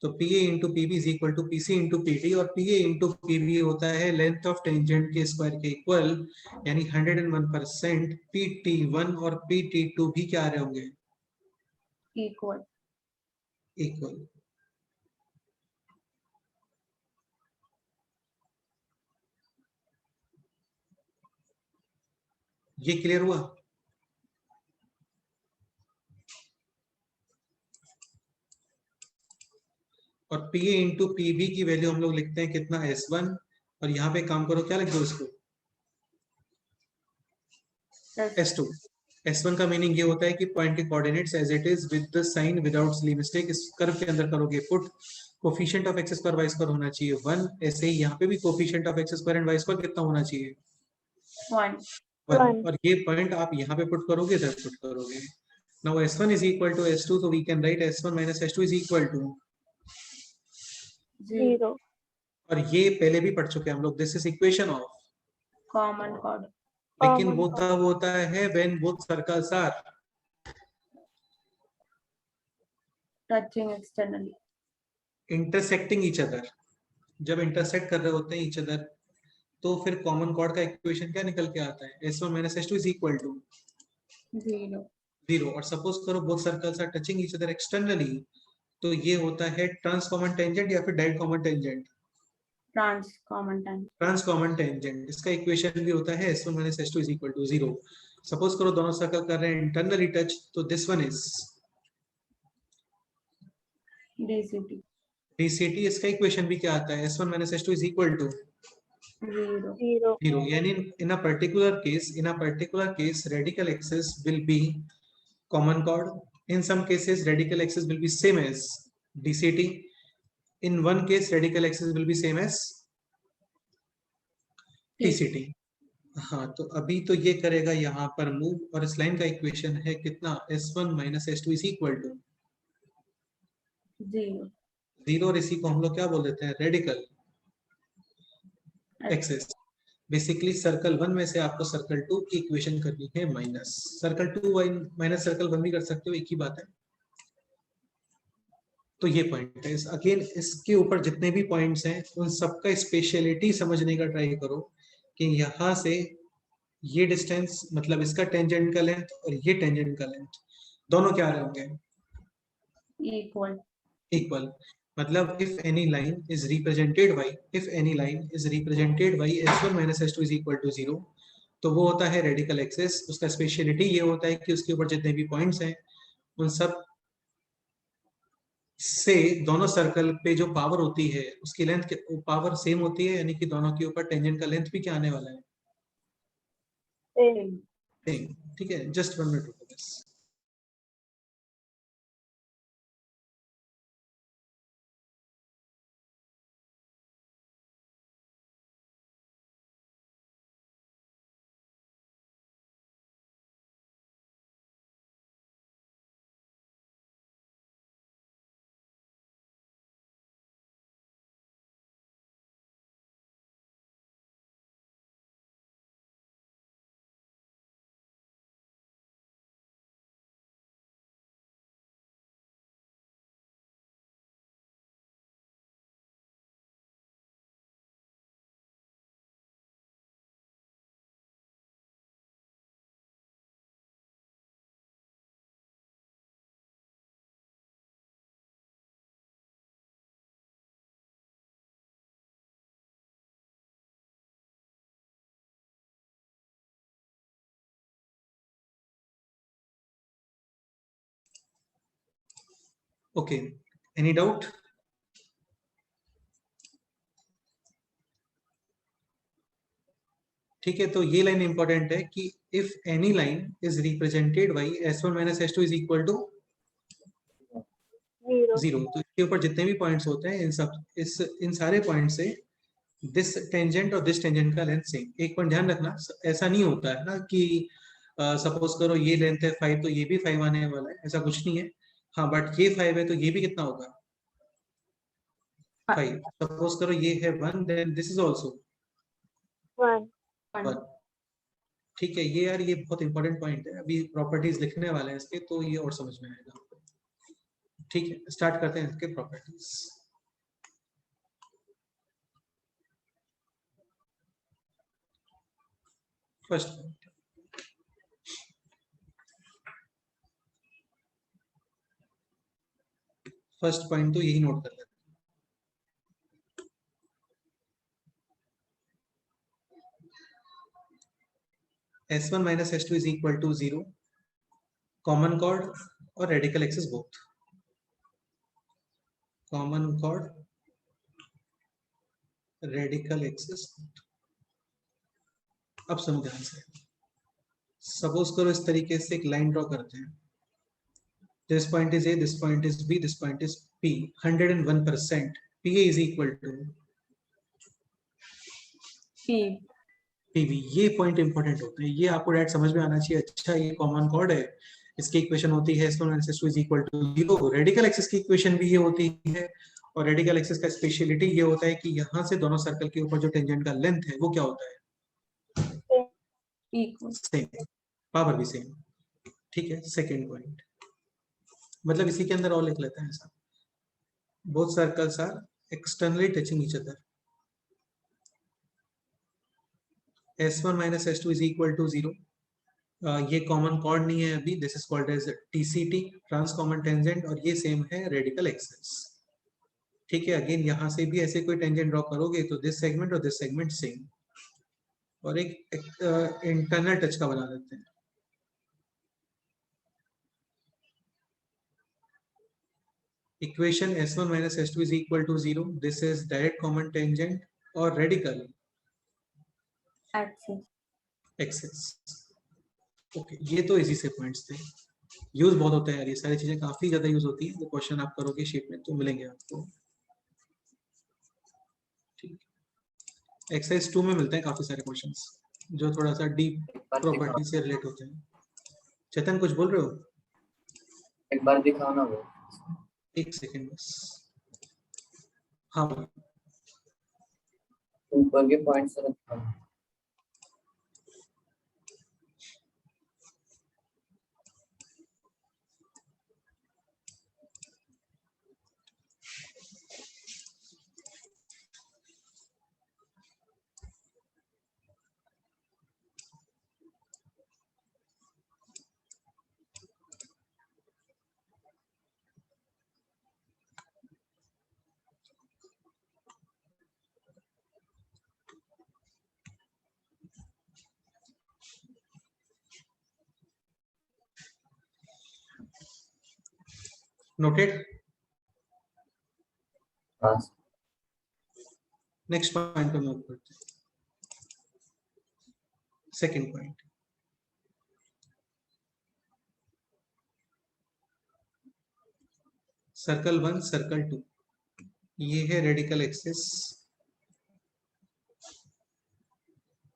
तो PA into PB is equal to PC into PD, और PA इंटू PB होता है लेंथ ऑफ टेंजेंट के square के इक्वल, यानी 101%। PT1 और PT2 भी क्या आ रहे होंगे, Equal. इक्वल। ये क्लियर हुआ। और PA इंटू PB की वैल्यू हम लोग लिखते हैं कितना, S1, और यहाँ पे काम करो क्या लिख दो इसको, S2। S1 का मीनिंग ये होता है कि पॉइंट के coordinates as it is with the sign without slight mistake, इस कर्व के अंदर करोगे put, coefficient of X square Y square होना चाहिए 1। ऐसे ही यहाँ पे भी coefficient of X square and Y square कितना होना चाहिए, 1. 1। और ये पॉइंट आप यहाँ पे पुट करोगे, इधर पुट करोगे। Now S1 is equal to S2, so we can write S1 minus S2 is equal to, 0. और ये पहले भी पढ़ चुके हैं हम लोग, this is equation of, Common chord. लेकिन वो तब होता है when both circles are Touching externally. Intersecting each other. जब इंटरसेक्ट कर रहे होते हैं ईच अदर, तो फिर कॉमन कॉर्ड का इक्वेशन क्या निकल के आता है, S1 minus S2 is equal to 0. 0। और सपोज करो both circles are touching each other externally, तो ये होता है ट्रांस कॉमन टेंजेंट या फिर direct common tangent, Trans common time. Trans common tangent. इसका इक्वेशन भी होता है S1 minus S2 is equal to 0। Suppose करो दोनों सर्कल कर रहे हैं इंटरनली टच, तो this one is DCT. DCT। इसका इक्वेशन भी क्या आता है, S1 minus S2 is equal to 0. 0। यानी in a particular case radical axis will be common chord, in some cases radical axis will be same as DCT, in one case radical axis will be same as TCT। हाँ, तो अभी तो ये करेगा यहाँ पर move, और इस लाइन का इक्वेशन है कितना, S1 minus S2 is equal to 0. 0। और इसी को हम लोग क्या बोल देते हैं, रेडिकल एक्सिस। बेसिकली सर्कल 1 में से आपको सर्कल 2 की इक्वेशन करनी है माइनस, सर्कल 2 माइनस सर्कल 1 भी कर सकते हो, एक ही बात है। तो ये पॉइंट है। अगेन इसके ऊपर जितने भी पॉइंट्स हैं उन सबका स्पेशलिटी समझने का ट्राई करो, कि यहाँ से ये डिस्टेंस मतलब इसका टेंजेंट का लेंथ और ये टेंजेंट का लेंथ दोनों क्या रहे होंगे, Equal. इक्वल। मतलब if any line is represented by S1 minus S2 is equal to 0, तो वो होता है रेडिकल एक्सिस। उसका स्पेशलिटी ये होता है कि उसके ऊपर जितने भी पॉइंट्स हैं उन सब से दोनों सर्कल पे जो पावर होती है उसकी लेंथ पावर सेम होती है, यानी कि दोनों के ऊपर टेंजेंट का लेंथ भी क्या आने वाला है, Same. सेम। ठीक है, just 1 minute. Okay, any doubt? ठीक है, तो ये लाइन इंपॉर्टेंट है कि if any line is represented by s1 minus s2 is equal to 0. 0, तो इसके ऊपर जितने भी पॉइंट्स होते हैं इन सारे पॉइंट से दिस टेंजेंट और दिस टेंजेंट का लेंथ सेम। एक पॉइंट ध्यान रखना, ऐसा नहीं होता है ना कि सपोज करो ये लेंथ है 5 तो ये भी 5 आने वाला है, ऐसा कुछ नहीं है। हाँ, बट ये 5 है तो ये भी कितना होगा? 5। सपोज करो ये है 1, देन दिस इज आल्सो 1. 1। ठीक है, ये यार ये बहुत इंपॉर्टेंट पॉइंट है, अभी प्रॉपर्टीज लिखने वाले हैं इसके, तो ये और समझ में आएगा। ठीक है, स्टार्ट करते हैं इसके प्रॉपर्टीज। फर्स्ट पॉइंट तो यही नोट कर लेते हैं। s1 minus s2 is equal to 0, common chord और radical axis both. Common chord, radical axis. अब सुनो ध्यान से, सपोज करो इस तरीके से एक लाइन ड्रॉ करते हैं। This point is a, this point is b, this point is p। 101% pa is equal to pv। ये पॉइंट इंपॉर्टेंट होते हैं, ये आपको डायरेक्ट समझ में आना चाहिए। अच्छा, ये कॉमन कॉर्ड है, इसकी इक्वेशन होती है s1 minus s2 is equal to 0। Radical axis की इक्वेशन भी ये होती है, और रेडिकल एक्सिस का स्पेशलिटी ये होता है कि यहाँ से दोनों सर्कल के ऊपर जो टेंजेंट का लेंथ है वो क्या होता है? इक्वल। सेम, पावर भी सेम। ठीक है, सेकेंड पॉइंट, मतलब इसी के अंदर और लिख लेते हैं ऐसा, both circles are externally touching each other. s1 minus s2 is equal to 0। ये कॉमन कॉर्ड नहीं है अभी, this is called as TCT, trans common tangent, और ये सेम है रेडिकल एक्सिस। ठीक है, अगेन यहाँ से भी ऐसे कोई टेंजेंट ड्रॉ करोगे तो दिस सेगमेंट और दिस सेगमेंट सेम, और एक इंटरनल टच का बना देते हैं। Equation s1 minus s2 is equal to 0, this is direct common tangent और रेडिकल एक्सिस। ओके, ये तो इजी से पॉइंट्स थे। यूज बहुत होता है यार, ये सारी चीजें काफी ज्यादा यूज होती है। वो क्वेश्चन आप करोगे शीट में तो मिलेंगे आपको। ठीक, एक्सरसाइज 2 में मिलते हैं काफी सारे क्वेश्चंस जो थोड़ा सा डीप एक बार प्रॉपर्टी से रिलेट होते हैं। चेतन कुछ बोल रहे हो? एक बार दिखाओ ना वो। एक सेकेंड बस। हाँ, ऊपर के पॉइंट्स रखो। नोटेड। हाँ, नेक्स्ट पॉइंट पे मूव करते हैं। सेकेंड पॉइंट, सर्कल 1, सर्कल 2, ये है radical axis,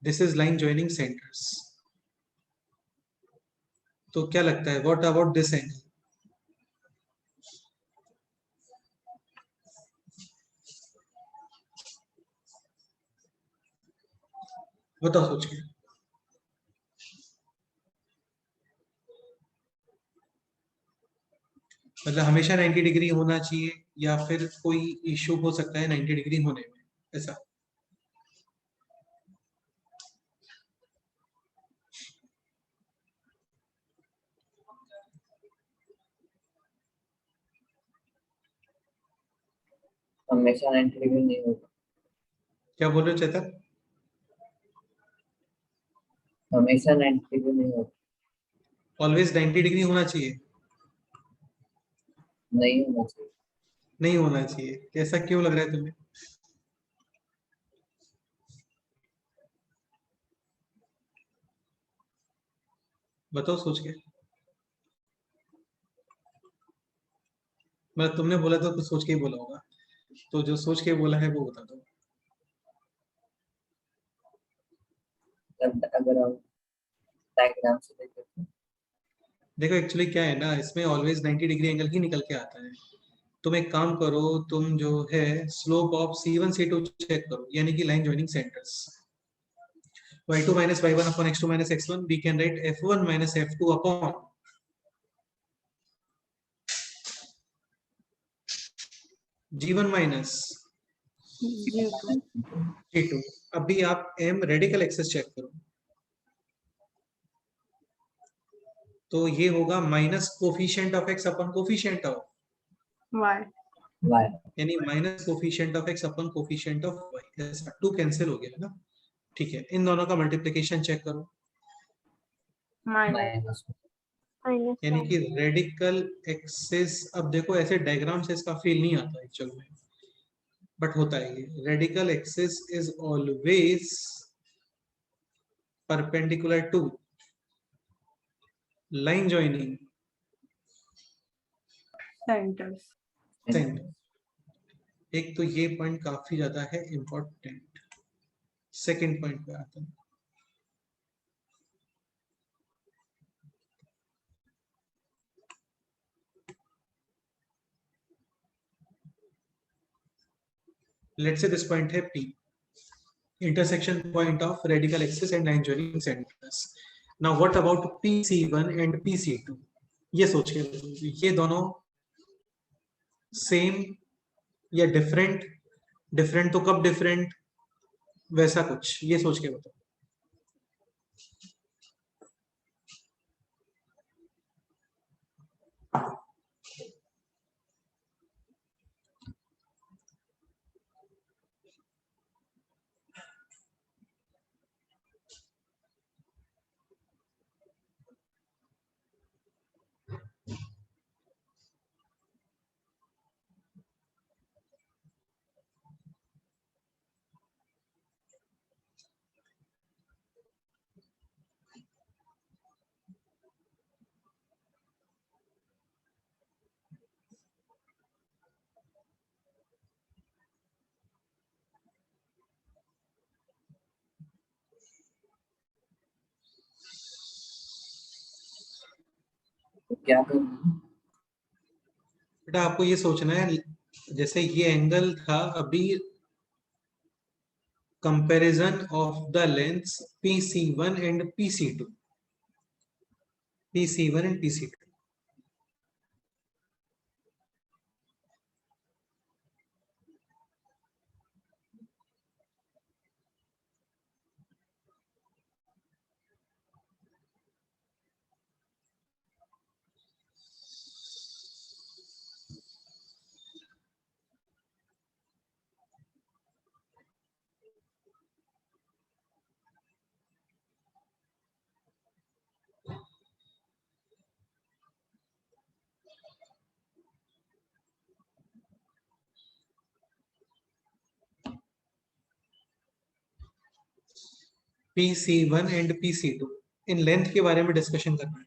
this is line joining centres. तो क्या लगता है, व्हाट अबाउट दिस एंगल? बताओ सोच के। मतलब हमेशा 90 डिग्री होना चाहिए या फिर कोई इश्यू हो सकता है 90 डिग्री होने में, ऐसा? हमेशा 90 डिग्री नहीं होगा। क्या बोल रहे हो चेतन? हमेशा 90 डिग्री नहीं होगा। ऑलवेज 90 डिग्री होना चाहिए? नहीं होना चाहिए। नहीं होना चाहिए, ऐसा क्यों लग रहा है तुम्हें? बताओ सोच के। मतलब तुमने बोला तो कुछ सोच के ही बोला होगा, तो जो सोच के बोला है वो बता दो। अगर आप डायग्राम से देखें तो देखो एक्चुअली क्या है ना, इसमें ऑलवेज 90 डिग्री एंगल ही निकल के आता है। तुम एक काम करो, तुम जो है slope of C1 C2 check करो, यानी कि line joining centres. y2 minus y1 upon x2 minus x1, we can write f1 minus f2 upon g1 minus G2. g2। अभी आप m रेडिकल एक्सेस चेक करो, तो ये होगा minus coefficient of x upon coefficient of, Y. y यानी minus coefficient of x upon coefficient of y, ऐसा 2 cancel हो गया ना। ठीक है, इन दोनों का मल्टीप्लिकेशन चेक करो, Minus. माइनस माइनस यानी वन। कि रेडिकल एक्सिस। अब देखो ऐसे डायग्राम से इसका फील नहीं आता एक्चुअल में, बट होता है ये। Radical axis is always perpendicular to line joining Centers. Centre. एक तो ये पॉइंट काफी ज्यादा है इंपॉर्टेंट। सेकंड पॉइंट पे आता है, लेट्स से दिस पॉइंट है P, intersection point of radical axis and line joining centers. Now what about PC1 and PC2? ये सोच के बताओ, ये दोनों सेम या डिफरेंट? डिफरेंट तो कब डिफरेंट, वैसा कुछ ये सोच के बताओ। तो क्या करना है? बेटा आपको ये सोचना है, जैसे ये एंगल था अभी, comparison of the lengths PC1 and PC2, PC1 and PC2। PC1 and PC2 in length के बारे में डिस्कशन करना है।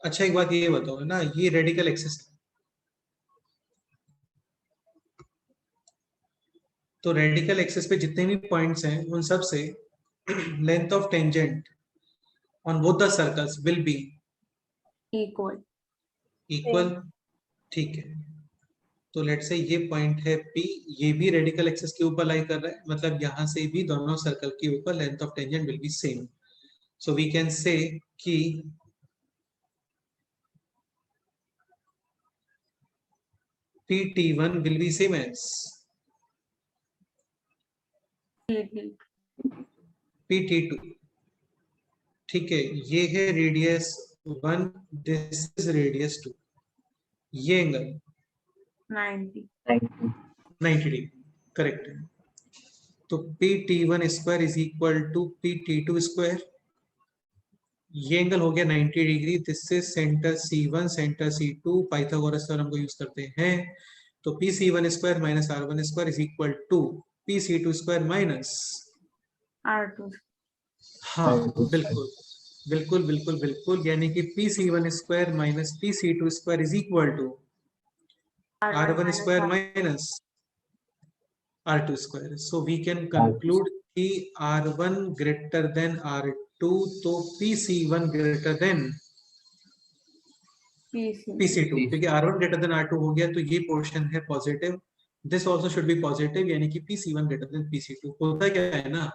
अच्छा एक बात ये बताओ ना, ये रेडिकल एक्सिस, तो रेडिकल एक्सिस पे जितने भी पॉइंट्स हैं उन सब से length of tangent on both the circles will B Equal. Equal. ठीक है, तो लेट्स से ये पॉइंट है P, ये भी रेडिकल एक्सिस के ऊपर लाई कर रहा है, मतलब यहां से भी दोनों सर्कल के ऊपर length of tangent will be same. So we can say कि PT1 will be same as PT. PT2। ठीक है, ये है रेडियस 1, दिस इज रेडियस 2, ये एंगल 90. 90 90 डिग्री, करेक्ट है। तो P T one square is equal to P T two square, ये angle हो गया 90 degree. This is centre C1 centre C2, Pythagoras theorem को यूज करते हैं। तो P C one square minus R one square is equal to P C two square minus, R2 हाँ R2 बिल्कुल बिल्कुल बिल्कुल बिल्कुल, यानी कि P C one square minus P C two square is equal to R one square minus R two square. So we can conclude कि R one greater than R two, तो P C one greater than PC P C two, क्योंकि R one greater than R two हो गया तो ये portion है positive, this also should be positive, यानी कि P C one greater than P C two. होता क्या है ना,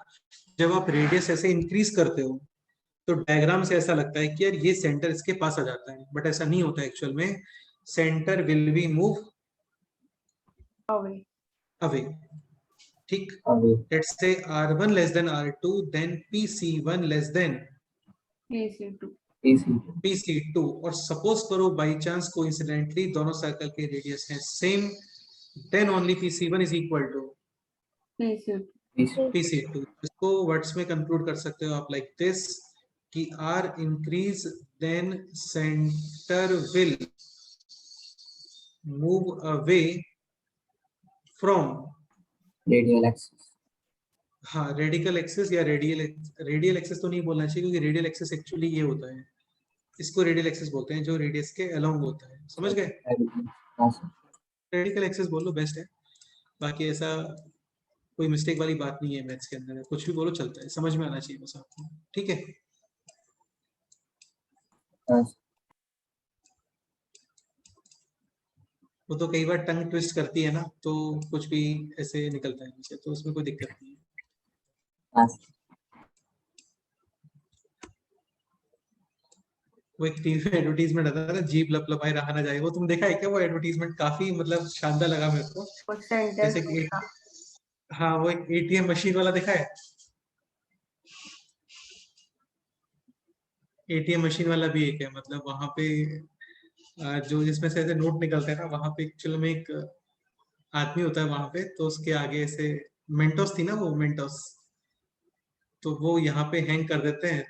जब आप रेडियस ऐसे इंक्रीज करते हो तो डायग्राम से ऐसा लगता है कि यार ये सेंटर इसके पास आ जाता है, बट ऐसा नहीं होता एक्चुअल में। Centre will be move away away, ठीक। away. Let's say R1 less than R2, then PC1 less than PC2 PC2. PC2, और सपोज करो बाय चांस कोइंसिडेंटली दोनों सर्कल के रेडियस हैं same, then only PC1 is equal to PC2 PC2. PC2। इसको words में conclude कर सकते हो आप लाइक दिस कि R increase then centre will move away from, Radial axis. हाँ रेडिकल एक्सिस या रेडियल एक्सिस तो नहीं बोलना चाहिए, क्योंकि रेडियल एक्सिस एक्चुअली ये होता है, इसको रेडियल एक्सिस बोलते हैं जो रेडियस के अलोंग होता है, समझ गए। हाँ सर. रेडिकल एक्सिस बोलो बेस्ट है, बाकी ऐसा कोई मिस्टेक वाली बात नहीं है मैथ्स के अंदर, कुछ भी बोलो चलता है, समझ में आना चाहिए बस आपको, ठीक है। हाँ सर. वो तो कई बार टंग ट्विस्ट करती है ना, तो कुछ भी ऐसे निकलता है नीचे, तो उसमें कोई दिक्कत नहीं है। हाँ सर. वो एक टीवी में एडवर्टीजमेंट आता था ना, जीभ लपलपाए रहा ना जाए, वो तुम देखा है क्या? वो एडवर्टीजमेंट काफी मतलब शानदार लगा मेरे को। और सेंटर जैसे कि हाँ, वो एक एटीएम मशीन वाला देखा है, एटीएम मशीन वाला भी एक है, मतलब वहां पे जो जिसमें से ऐसे नोट निकलते हैं ना, वहां पे एक्चुअल में एक आदमी होता है वहां पे, तो उसके आगे ऐसे मेंटोस थी ना, वो मेंटोस, तो वो यहाँ पे हैंग कर देते हैं,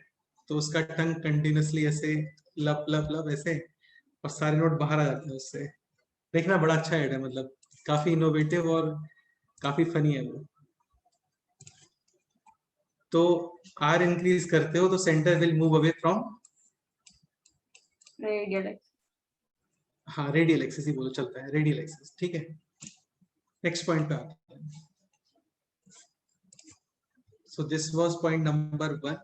तो उसका टंग कंटिन्यूअसली ऐसे लप लप लप ऐसे, और सारे नोट बाहर आ जाते हैं उससे। देखना बड़ा अच्छा ऐड है, मतलब काफी इनोवेटिव और काफी फनी है वो। तो आर इंक्रीज करते हो तो centre will move away from, radial हाँ रेडियल एक्सिस ही बोलो चलता है, रेडियल एक्सिस, ठीक है। नेक्स्ट पॉइंट पे आते हैं। So this was point number 1,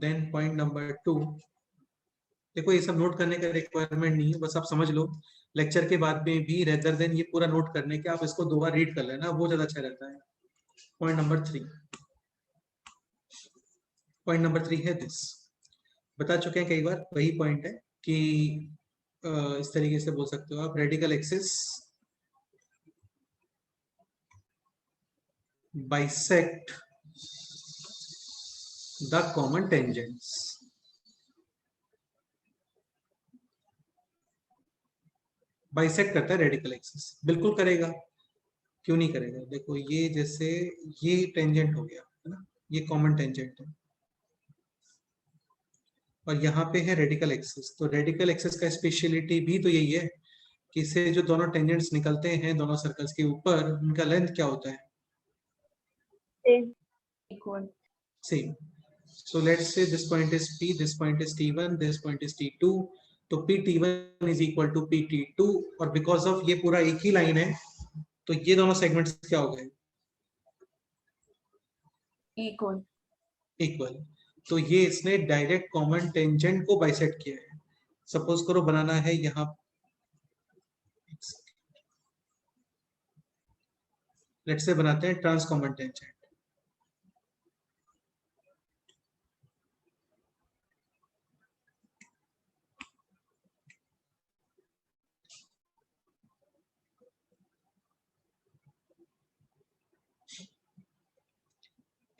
then point number 2। देखो ये सब नोट करने का रिक्वायरमेंट नहीं है, बस आप समझ लो, लेक्चर के बाद में भी रेदर देन ये पूरा नोट करने के आप इसको 2 बार रीड कर लेना, वो ज्यादा अच्छा रहता है। पॉइंट नंबर 3, पॉइंट नंबर 3 है दिस, बता चुके हैं कई बार, वही पॉइंट है कि इस तरीके से बोल सकते हो आप, radical axis bisect the common tangents. Bisect करता है रेडिकल एक्सिस, बिल्कुल करेगा, क्यों नहीं करेगा। देखो ये जैसे ये टेंजेंट हो गया है ना, ये कॉमन टेंजेंट है, और यहाँ पे है रेडिकल एक्सिस। तो रेडिकल एक्सिस का स्पेशलिटी भी तो यही है कि इससे जो दोनों टेंजेंट्स निकलते हैं दोनों सर्कल्स के ऊपर, उनका लेंथ क्या होता है, Same. equal same. So let's say this point is P, this point is T1, this point is T2, तो PT1 is equal to PT2, और बिकॉज ऑफ ये पूरा एक ही लाइन है, तो ये दोनों सेगमेंट्स क्या हो गए, equal इक्वल। तो ये इसने डायरेक्ट कॉमन टेंजेंट को बाइसेक्ट किया है। सपोज करो बनाना है यहाँ, लेट्स से बनाते हैं trans common tangent.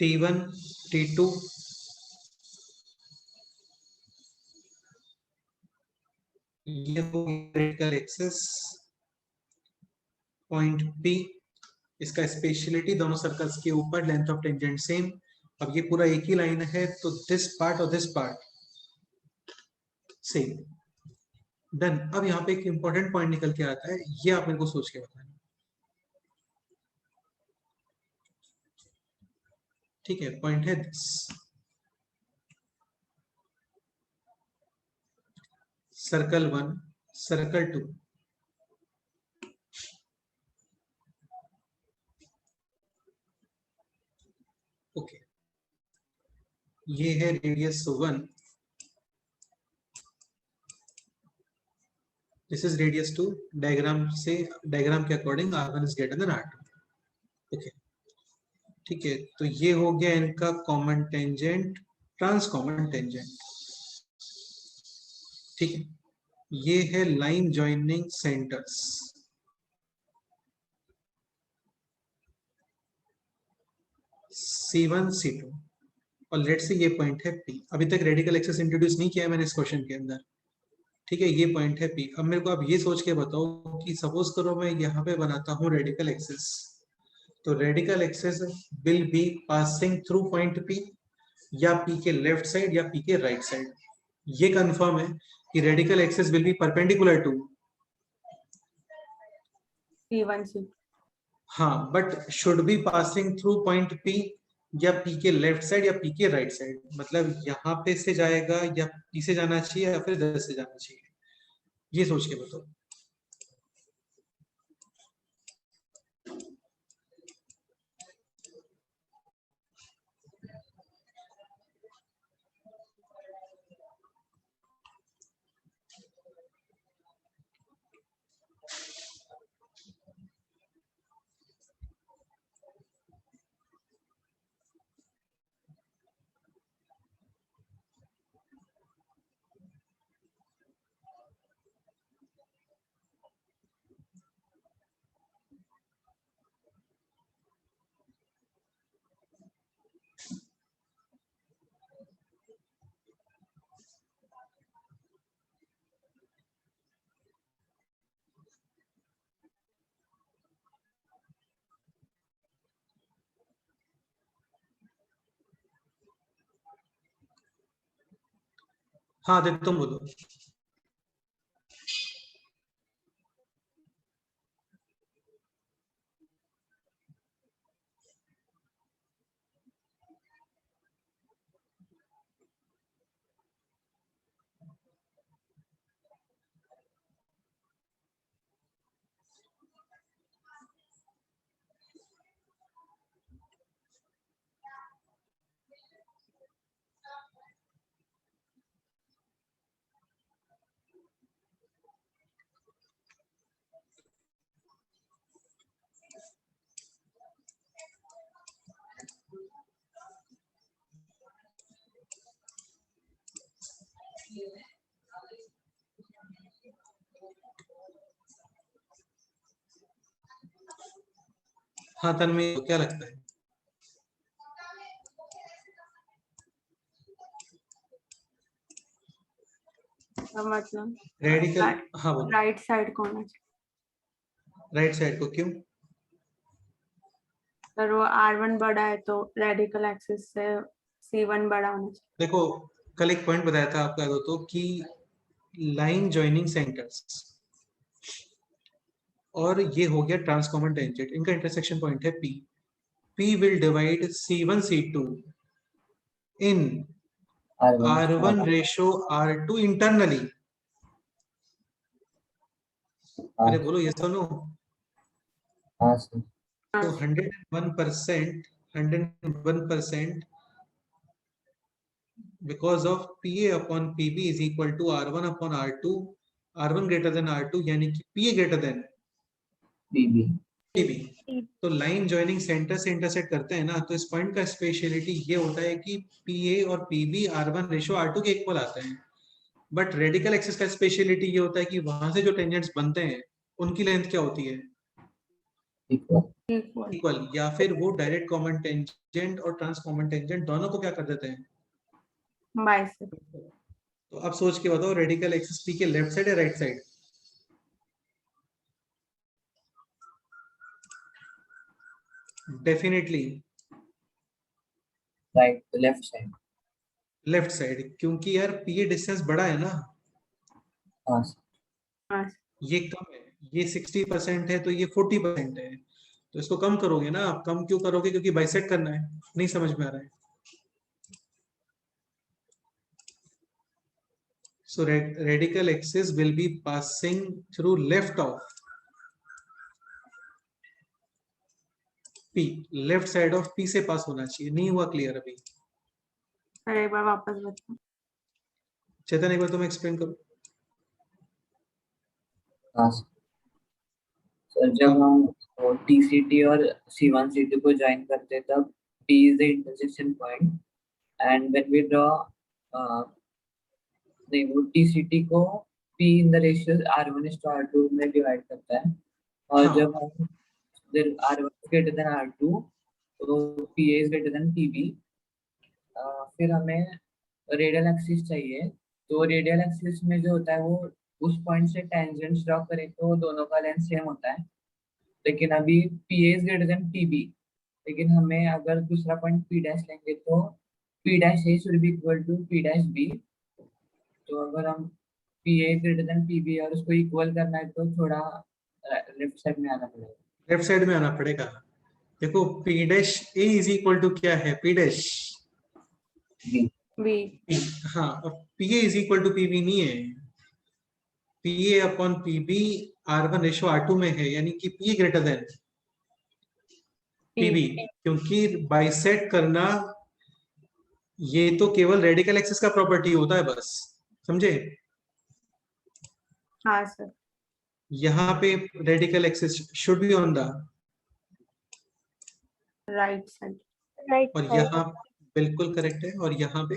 T1 T2 ये हो रेडिकल एक्सिस पॉइंट P, इसका स्पेशलिटी दोनों सर्कल्स के ऊपर लेंथ ऑफ टेंजेंट सेम। अब ये पूरा एक ही लाइन है तो दिस पार्ट और दिस पार्ट सेम। डन। अब यहाँ पे एक इंपॉर्टेंट पॉइंट निकल के आता है, ये आप मेरे को सोच के बताना। ठीक है, पॉइंट है दिस, सर्कल 1, सर्कल 2, ओके, ये है radius 1, this is radius 2। Diagram के according R1 is greater than R2। Okay, ठीक है, तो ये हो गया इनका common tangent, trans common tangent. ठीक है, ये है line joining centres. C1 C2 और लेट से ये पॉइंट है P। अभी तक रेडिकल एक्सिस इंट्रोड्यूस नहीं किया है मैंने इस क्वेश्चन के अंदर। ठीक है, ये पॉइंट है P। अब मेरे को आप ये सोच के बताओ कि सपोज करो मैं यहाँ पे बनाता हूँ रेडिकल एक्सिस, तो radical axis will be passing through point P, या P के लेफ्ट साइड या P के राइट साइड। ये कंफर्म है कि radical axis will be perpendicular to, C1 C2 हाँ, but should be passing through point P, या P के लेफ्ट साइड या P के राइट साइड। मतलब यहाँ पे से जाएगा या P से जाना चाहिए या फिर इधर से जाना चाहिए, ये सोच के बताओ। हाँ आदित्य तुम बोलो। हाँ तन्मय, क्या लगता है? मतलब रेडिकल, हाँ बोलो। राइट साइड को होना चाहिए। राइट साइड को क्यों? अगर वो R1 बड़ा है तो रेडिकल एक्सिस से C1 बड़ा होना चाहिए। देखो, कल एक पॉइंट बताया था आपको याद हो तो, कि लाइन जॉइनिंग सेंटर्स, और ये हो गया ट्रांसकॉमन टेंजेंट, इनका इंटरसेक्शन पॉइंट है P। P will divide C1 C2 in R1 ratio R2 internally। अरे बोलो ये सुनो। हाँ सर। तो 101% because of PA upon PB is equal to R1 upon R2, R1 greater than R2, यानी कि PA greater than बीबी PB। तो line joining centre से इंटरसेक्ट करते हैं ना, तो इस पॉइंट का स्पेशलिटी ये होता है कि PA और PB R1 रेशियो R2 के इक्वल आते हैं। बट रेडिकल एक्सिस का स्पेशलिटी ये होता है कि वहां से जो टेंजेंट्स बनते हैं उनकी लेंथ क्या होती है? इक्वल, या फिर वो डायरेक्ट कॉमन टेंजेंट और ट्रांस कॉमन टेंजेंट दोनों को क्या कर देते हैं? बाइसेक्ट। तो अब सोच के बताओ, रेडिकल एक्सिस पी के लेफ्ट साइड या right side? Definitely right, left side. Left side, क्योंकि यार पी डिस्टेंस बड़ा है ना, हाँ सर। हाँ ये कम है, ये 60% है तो ये 40% है, तो इसको कम करोगे ना आप। कम क्यों करोगे? क्योंकि बाइसेक्ट करना है। नहीं समझ में आ रहा है? So radical axis will be passing through left of P, left side of P से पास होना चाहिए। नहीं हुआ क्लियर अभी? सर, एक बार वापस बताओ। चेतन एक बार तुम एक्सप्लेन करो। हाँ सर। सर जब हम टीसीटी और C1C2 को ज्वाइन करते हैं तब P is the intersection point and when we draw नहीं, वो टीसीटी को P in the ratio R1:R2 में डिवाइड करता है, और हाँ, जब हम R1 is greater than R2 तो PA is greater than PB। फिर हमें रेडियल एक्सिस चाहिए, तो रेडियल एक्सिस में जो होता है वो उस पॉइंट से टेंजेंट ड्रॉ करें तो दोनों का लेंथ सेम होता है। लेकिन अभी PA is greater than PB, लेकिन हमें अगर दूसरा पॉइंट P डैश लेंगे तो P dash A should be equal to P dash B। तो अगर हम PA greater than PB और उसको इक्वल करना है तो थोड़ा लेफ्ट साइड में आना पड़ेगा। लेफ्ट साइड में आना पड़ेगा। देखो P dash A is equal to क्या है? P dash B। B. P। हाँ, अब PA is equal to PB नहीं है, PA अपॉन PB R1:R2 में है, यानी कि P ग्रेटर देन PB, क्योंकि बाइसेक्ट करना ये तो केवल रेडिकल एक्सिस का प्रॉपर्टी होता है बस, समझे? हाँ सर। यहाँ पे radical axis should be on the right side. Right और साइड। यहाँ बिल्कुल करेक्ट है, और यहाँ पे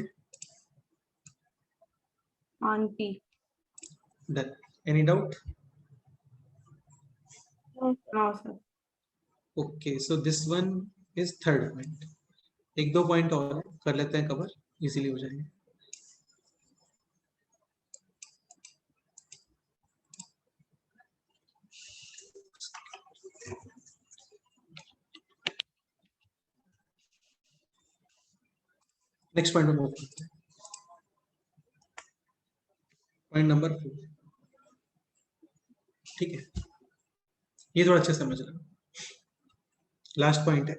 on P. Done. Any doubt? No sir. Okay, so this one is third point. एक दो पॉइंट और कर लेते हैं कवर, इजीली हो जाएंगे। नेक्स्ट पॉइंट में मूव करते हैं। पॉइंट नंबर 4, ठीक है, ये थोड़ा अच्छे से समझ लेना। लास्ट पॉइंट है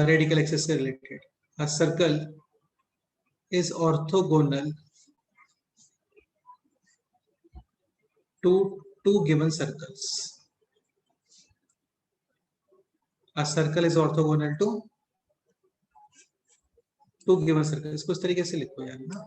रेडिकल एक्सिस से related. A circle is orthogonal to two given circles. A circle is orthogonal to two given circle. इसको इस तरीके से लिखो यार ना,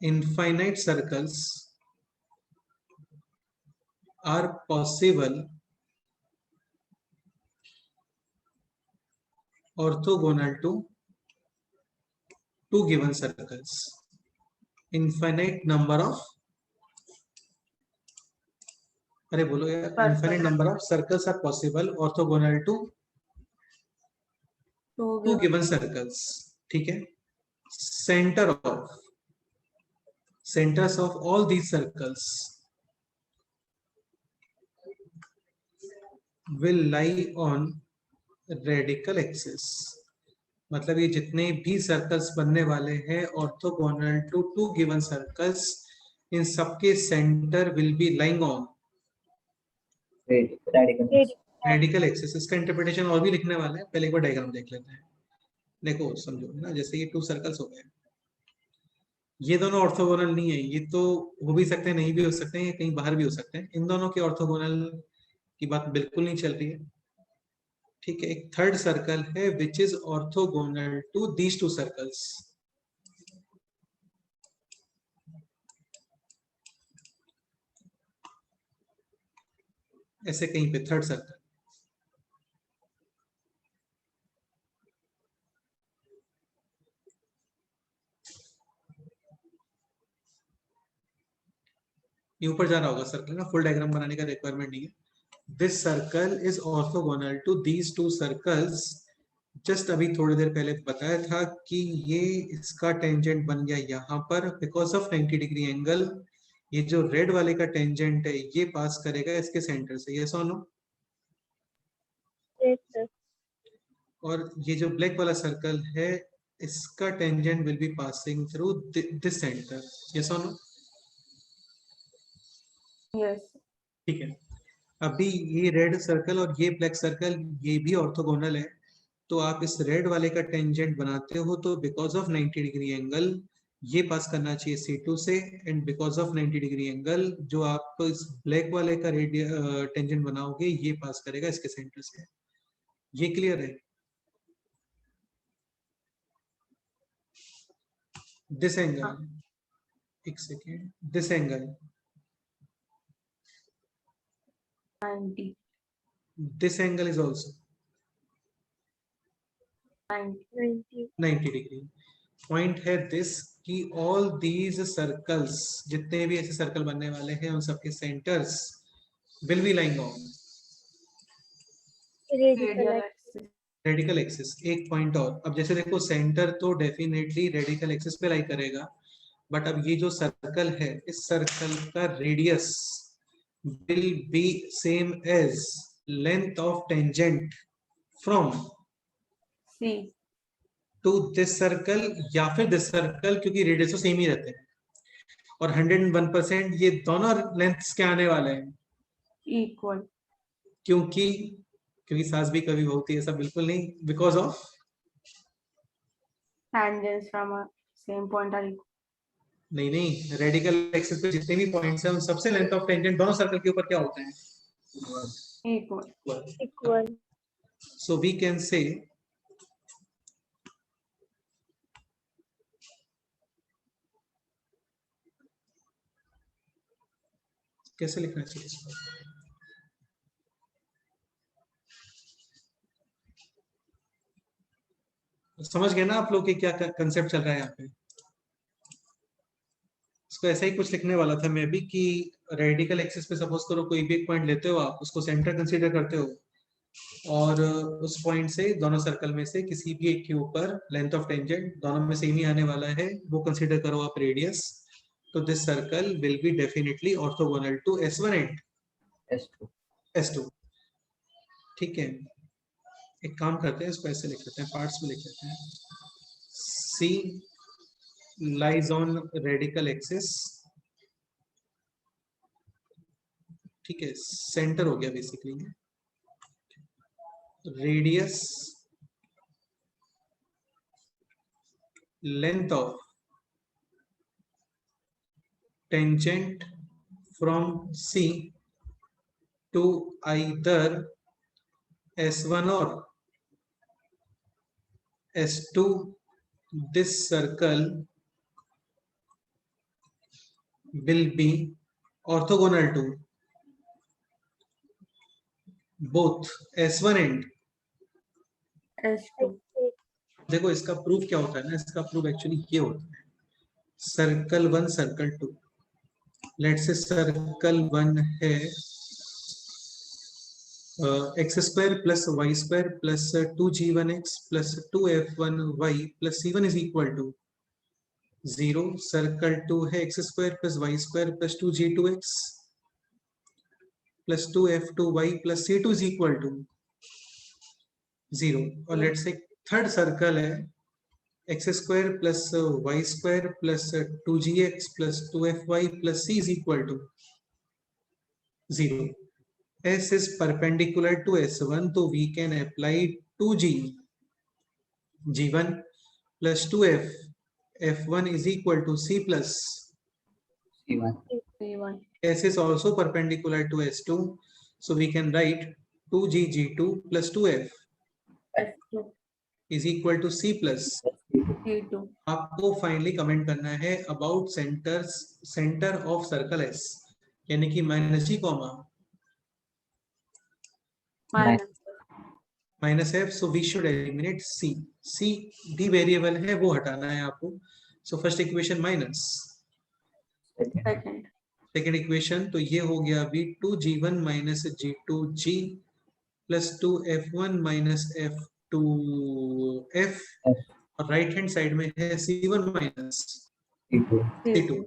infinite circles are possible orthogonal to two given circles. Infinite number of, अरे बोलो यार, infinite number of circles are possible orthogonal to two given circles, ठीक है? Centers of all these circles will lie on radical axis। मतलब ये जितने भी circles बनने वाले हैं orthogonal to two given circles, इन सबके centre will be lying on radical. Radical axis. इसका इंटरप्रिटेशन और भी लिखने वाला है, पहले एक बार डायग्राम देख लेते हैं। देखो समझो ना, जैसे ये टू सर्कल्स हो गए, ये दोनों ऑर्थोगोनल नहीं है, ये तो हो भी सकते हैं नहीं भी हो सकते हैं, ये कहीं बाहर भी हो सकते हैं। इन दोनों के ऑर्थोगोनल की बात बिल्कुल नहीं चल रही है, ठीक है? एक थर्ड सर्कल है which is orthogonal to these two circles. ऐसे कहीं पे थर्ड सर्कल, ये ऊपर जा रहा होगा सर्कल ना, फुल डायग्राम बनाने का रिक्वायरमेंट नहीं है। This circle is orthogonal to these two circles. Just अभी थोड़ी देर पहले बताया था कि ये इसका टेंजेंट बन गया यहाँ पर बिकॉज ऑफ 90 डिग्री एंगल। ये जो रेड वाले का टेंजेंट है ये पास करेगा इसके सेंटर से, यस और नो? yes sir, और ये जो ब्लैक वाला सर्कल है इसका tangent will be passing through this centre, yes और नो? yes, ठीक है। अभी ये रेड सर्कल और ये ब्लैक सर्कल ये भी ऑर्थोगोनल है, तो आप इस रेड वाले का टेंजेंट बनाते हो तो बिकॉज ऑफ 90 डिग्री एंगल ये पास करना चाहिए C2 से, and because of 90 degree angle जो आप इस ब्लैक वाले का टेंजेंट बनाओगे ये पास करेगा इसके सेंटर से। ये क्लियर है? दिस एंगल, एक second, this angle 90, this angle is also 90, 90 90 degree. Point है दिस कि ऑल दीज सर्कल्स, जितने भी ऐसे सर्कल बनने वाले हैं उन सबके centres will be lying on radical radial axis, axis, radical axis. एक पॉइंट और, अब जैसे देखो सेंटर तो डेफिनेटली रेडिकल एक्सिस पे लाई करेगा, बट अब ये जो सर्कल है इस सर्कल का radius will be same as length of tangent from C, to this circle या फिर दिस सर्कल, क्योंकि रेडियस तो सेम ही रहते हैं। और 101% ये दोनों लेंथ्स के आने वाले हैं, equal, क्योंकि क्योंकि सास भी कभी होती है, ऐसा बिल्कुल नहीं, because of tangents from a same point are equal, नहीं नहीं, रेडिकल एक्सिस पे जितने भी पॉइंट्स हैं उन सबसे लेंथ ऑफ टेंजेंट दोनों सर्कल के ऊपर क्या होते हैं? equal, equal, so we can say कैसे लिखना चाहिए इसको? समझ गए ना आप लोग कि क्या कंसेप्ट चल रहा है यहाँ पे? इसको ऐसा ही कुछ लिखने वाला था मैं भी कि रेडिकल एक्सिस पे सपोज करो कोई भी एक पॉइंट लेते हो, आप उसको सेंटर कंसीडर करते हो और उस पॉइंट से दोनों सर्कल में से किसी भी एक के ऊपर लेंथ ऑफ टेंजेंट दोनों में सेम ही आने वाला है, वो कंसीडर करो आप रेडियस। तो this circle will be definitely orthogonal to S1 and S2 S2। ठीक है, एक काम करते हैं, इसको ऐसे लिख लेते हैं, पार्ट्स में लिख लेते हैं। C lies on radical axis, ठीक है, सेंटर हो गया basically. Radius, length of tangent from C to either S1 or S2, this circle will be orthogonal to both S1 and S2, देखो इसका प्रूफ क्या होता है ना, इसका प्रूफ एक्चुअली ये होता है, circle 1 circle 2, let's say circle 1 है x square plus y square plus 2g1x plus 2f1y plus c1 is equal to 0। Circle 2 है x square plus y square plus 2g2x plus 2f2y plus c2 is equal to 0। और let's say third circle है x square plus y square plus 2gx plus 2fy plus c is equal to 0। S is perpendicular to S1, so we can apply 2g g1 plus 2f f1 is equal to c plus C1 C1, S is also perpendicular to S2, so we can write 2g g2 plus 2f S2, is equal to c plus। C2, आपको finally comment करना है about centre of circle S, यानी कि minus g comma minus, minus f, so we should eliminate c। c the variable है वो हटाना है आपको, so first equation minus second second, second equation, तो ये हो गया अभी 2g1 minus g2g plus 2f1 minus f2f, और राइट हैंड साइड में है c1 माइनस c2।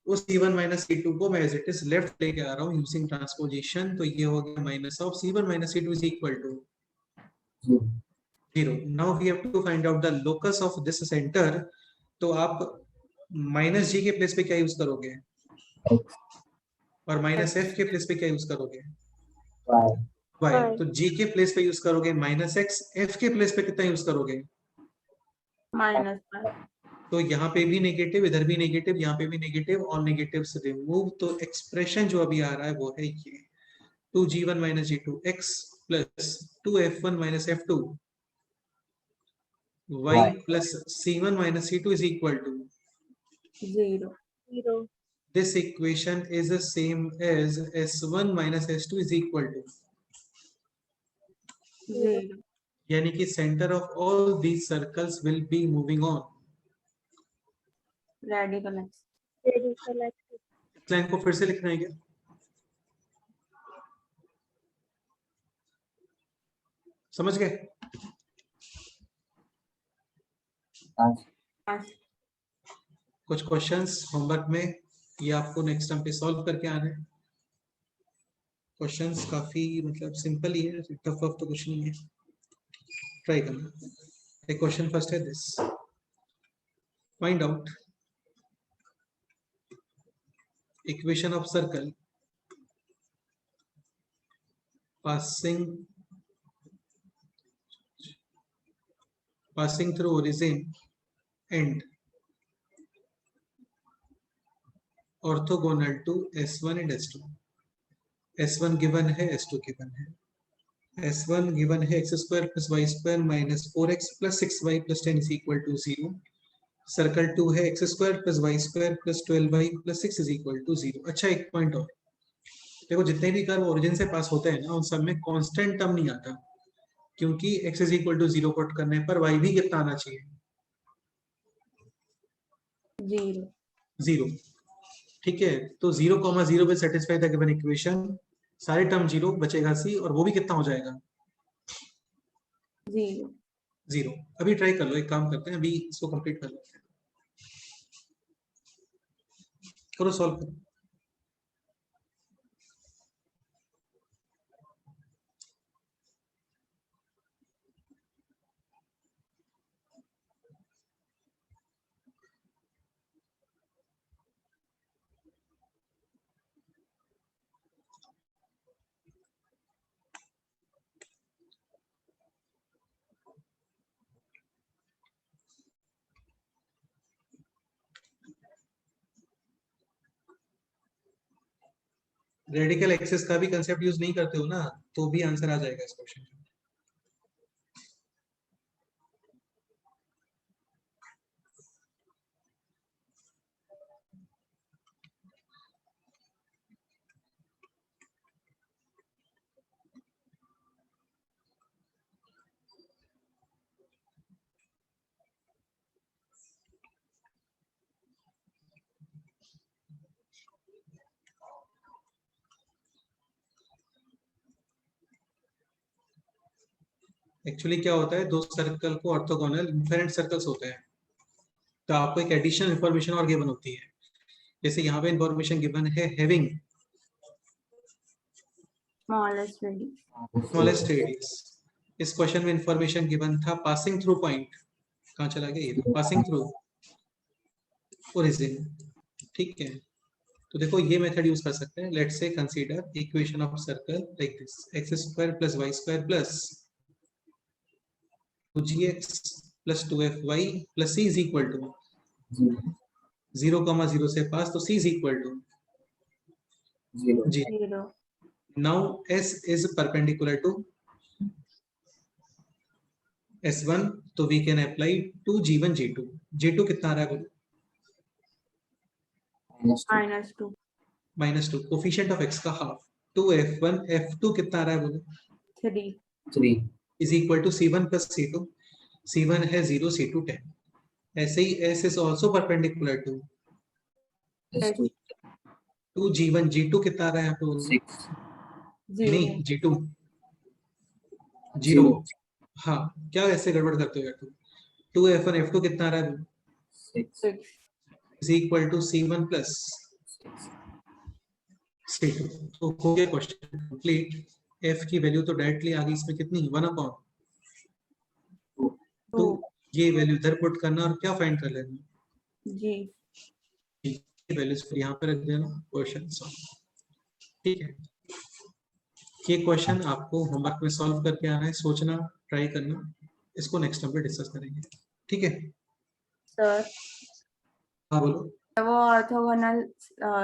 उस c1 माइनस c2 को मैं एज इट इज लेफ्ट लेके आ रहा हूँ यूजिंग ट्रांसपोजिशन, तो ये हो गया minus of c1 minus c2 is equal to 0। Now we have to find out the locus of this centre, तो आप माइनस g के प्लेस पे क्या यूज करोगे और माइनस f के प्लेस पे क्या यूज करोगे, y। Y। तो g के प्लेस पे यूज करोगे माइनस x, f के प्लेस पे कितना यूज करोगे, -1। तो यहाँ पे भी नेगेटिव, इधर भी नेगेटिव, यहाँ पे भी नेगेटिव, और नेगेटिव से रिमूव, तो एक्सप्रेशन जो अभी आ रहा है वो है ये 2g1 minus g2 x plus 2f1 minus f2 y plus c1 minus c2 is equal to 0। 0। This equation is the same as s1 minus s2 is equal to, 0। यानी कि centre of all these circles will be moving on. Radical axis. Radical axis. इस line को फिर से लिखना है क्या, समझ गए? कुछ क्वेश्चंस होमवर्क में, ये आपको नेक्स्ट टाइम पे सॉल्व करके आना है। क्वेश्चंस काफी मतलब सिंपल ही है, टफ वफ तो कुछ नहीं है, ट्राई करना। एक क्वेश्चन फर्स्ट है this, find out equation of circle passing through origin and orthogonal to S1 and S2। S1 given है, S2 गिवन है। S1 गिवन है x square plus y square minus 4x plus 6y plus 10 is equal to 0। Circle 2 है x square plus y square plus 12y plus 6 is equal to 0। अच्छा, एक point और देखो, जितने भी कर्व ओरिजिन से पास होते हैं ना, उन सब में कांस्टेंट टर्म नहीं आता, क्योंकि x is equal to 0 put करने पर y भी कितना आना चाहिए, 0। 0। ठीक है, तो 0,0 पे सेटिस्फाई द गिवन इक्वेशन, सारे टर्म 0 बचेगा c, और वो भी कितना हो जाएगा, 0। 0। अभी ट्राई कर लो, एक काम करते हैं, अभी इसको कंप्लीट कर लेते हैं, करो सॉल्व करो। रेडिकल एक्सिस का भी कंसेप्ट यूज नहीं करते हो ना, तो भी आंसर आ जाएगा इस क्वेश्चन का। एक्चुअली क्या होता है, दो सर्कल को ऑर्थोगोनल इन्फिनिट सर्कल्स होते हैं, तो आपको एक एडिशनल इंफॉर्मेशन और गिवन होती है। जैसे यहाँ पे इंफॉर्मेशन गिवन है हैविंग स्मॉलेस्ट रेडियस। इस क्वेश्चन में इंफॉर्मेशन गिवन था पासिंग थ्रू पॉइंट, कहाँ चला गया ये, पासिंग थ्रू ओरिजिन। ठीक है, तो देखो ये मेथड यूज कर सकते हैं। Let's say consider equation of circle like this, x square plus y square plus 2gx plus 2fy plus c is equal to 0,0 से पास, तो c is equal to 0। Now s is perpendicular to s1, तो we can apply to g1 g2। g2 कितना आ रहा है बोलो, -2। -2, coefficient of x का half, 2f1 f2 कितना आ रहा है बोलो, 3 is equal to c1 plus c2। c1 है 0, c2 10। ऐसे ही s is also perpendicular to 2g1 g2 कितना आ रहा है यहाँ पे बोलो? 6 जीरो नहीं g2 0 0। हाँ क्या ऐसे गड़बड़ करते हो यार? 2f1 f2 कितना आ रहा है? 6 six is equal to c1 plus 6 c2। तो हो गया क्वेश्चन कंप्लीट। f की वैल्यू तो डायरेक्टली आ गई इसमें, कितनी 1 अपॉन 2 2। ये वैल्यू इधर पुट करना और क्या फाइंड कर लेना, जी वैल्यूज को यहाँ पे रख देना, क्वेश्चन सॉल्व। ठीक है, ये क्वेश्चन आपको होमवर्क में सॉल्व करके आना है, सोचना, ट्राई करना, इसको नेक्स्ट टाइम पे डिस्कस करेंगे। ठीक है, सर। हाँ बोलो। वो ऑर्थोगोनल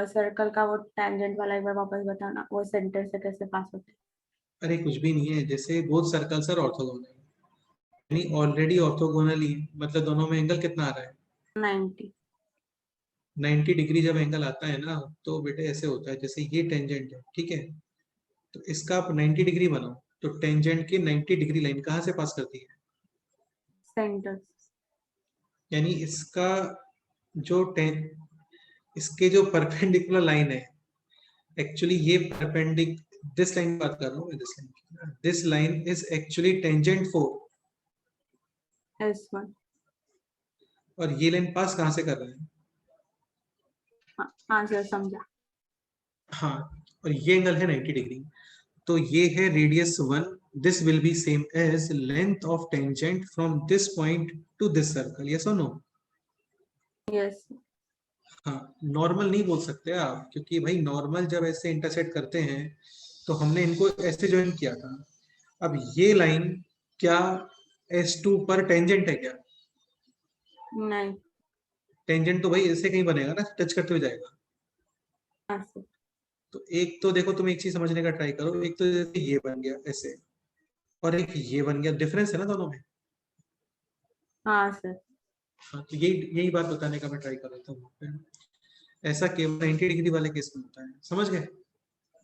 सर्कल का वो टेंजेंट वाला एक बार वापस बताना, वो सेंटर से कैसे पास होते अरे कुछ भी नहीं है, जैसे बोथ सर्कल्स आर ऑर्थोगोनल, यानी ऑलरेडी ऑर्थोगोनल ही, मतलब दोनों में एंगल कितना आ रहा है? 90। 90 डिग्री जब एंगल आता है ना, तो बेटे ऐसे होता है, जैसे ये टेंजेंट है, ठीक है, तो इसका आप 90 डिग्री बनाओ, तो टेंजेंट की 90 डिग्री लाइन कहाँ से पास करती है? सेंटर यानी इसका जो इसके जो परपेंडिकुलर लाइन है, एक्चुअली ये परपेंडिक, दिस लाइन की बात कर रहा हूँ मैं, this line is actually tangent for, S1। और ये लाइन पास कहाँ से कर रहे हैं? हाँ सर समझा। हाँ, और ये एंगल है 90 डिग्री, तो ये है radius 1। This will be same as length of tangent from this point to this circle, yes और नो? यस हाँ, नॉर्मल नहीं बोल सकते आप, क्योंकि भाई नॉर्मल जब ऐसे इंटरसेक्ट करते हैं तो हमने इनको ऐसे ज्वाइन किया था। अब ये लाइन क्या S2 पर टेंजेंट है क्या? नहीं। टेंजेंट तो भाई ऐसे कहीं बनेगा ना, टच करते हुए जाएगा। हाँ सर। तो एक तो देखो, तुम एक चीज समझने का ट्राई करो, एक तो जैसे ये बन गया ऐसे, और एक ये बन गया, डिफरेंस है ना दोनों में। हाँ सर। हाँ, तो यही यही बात बताने का मैं ट्राई कर रहा था। ऐसा केवल 90 डिग्री वाले केस में होता है, समझ गए?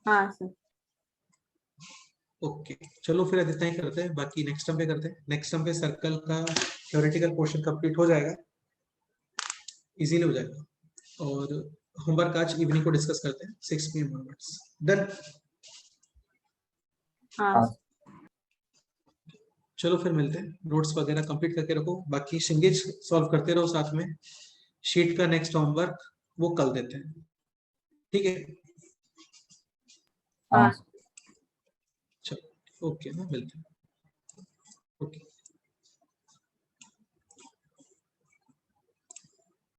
हाँ सर। ओके, चलो फिर इतना ही करते हैं, बाकी नेक्स्ट टर्म पे करते हैं। नेक्स्ट टर्म पे सर्कल का थ्योरेटिकल पोर्शन कंप्लीट हो जाएगा, इजीली हो जाएगा, और होमवर्क आज इवनिंग को डिस्कस करते हैं 6 PM ऑनवर्ड्स। डन। हाँ हाँ चलो फिर मिलते हैं, नोट्स वगैरह कंप्लीट करके रखो, बाकी शिंगेज सॉल्व करते रहो साथ में। शीट का नेक्स्ट होमवर्क वो कल देते हैं, ठीक है? हाँ हाँ चलो ओके ना, मिलते हैं। ओके।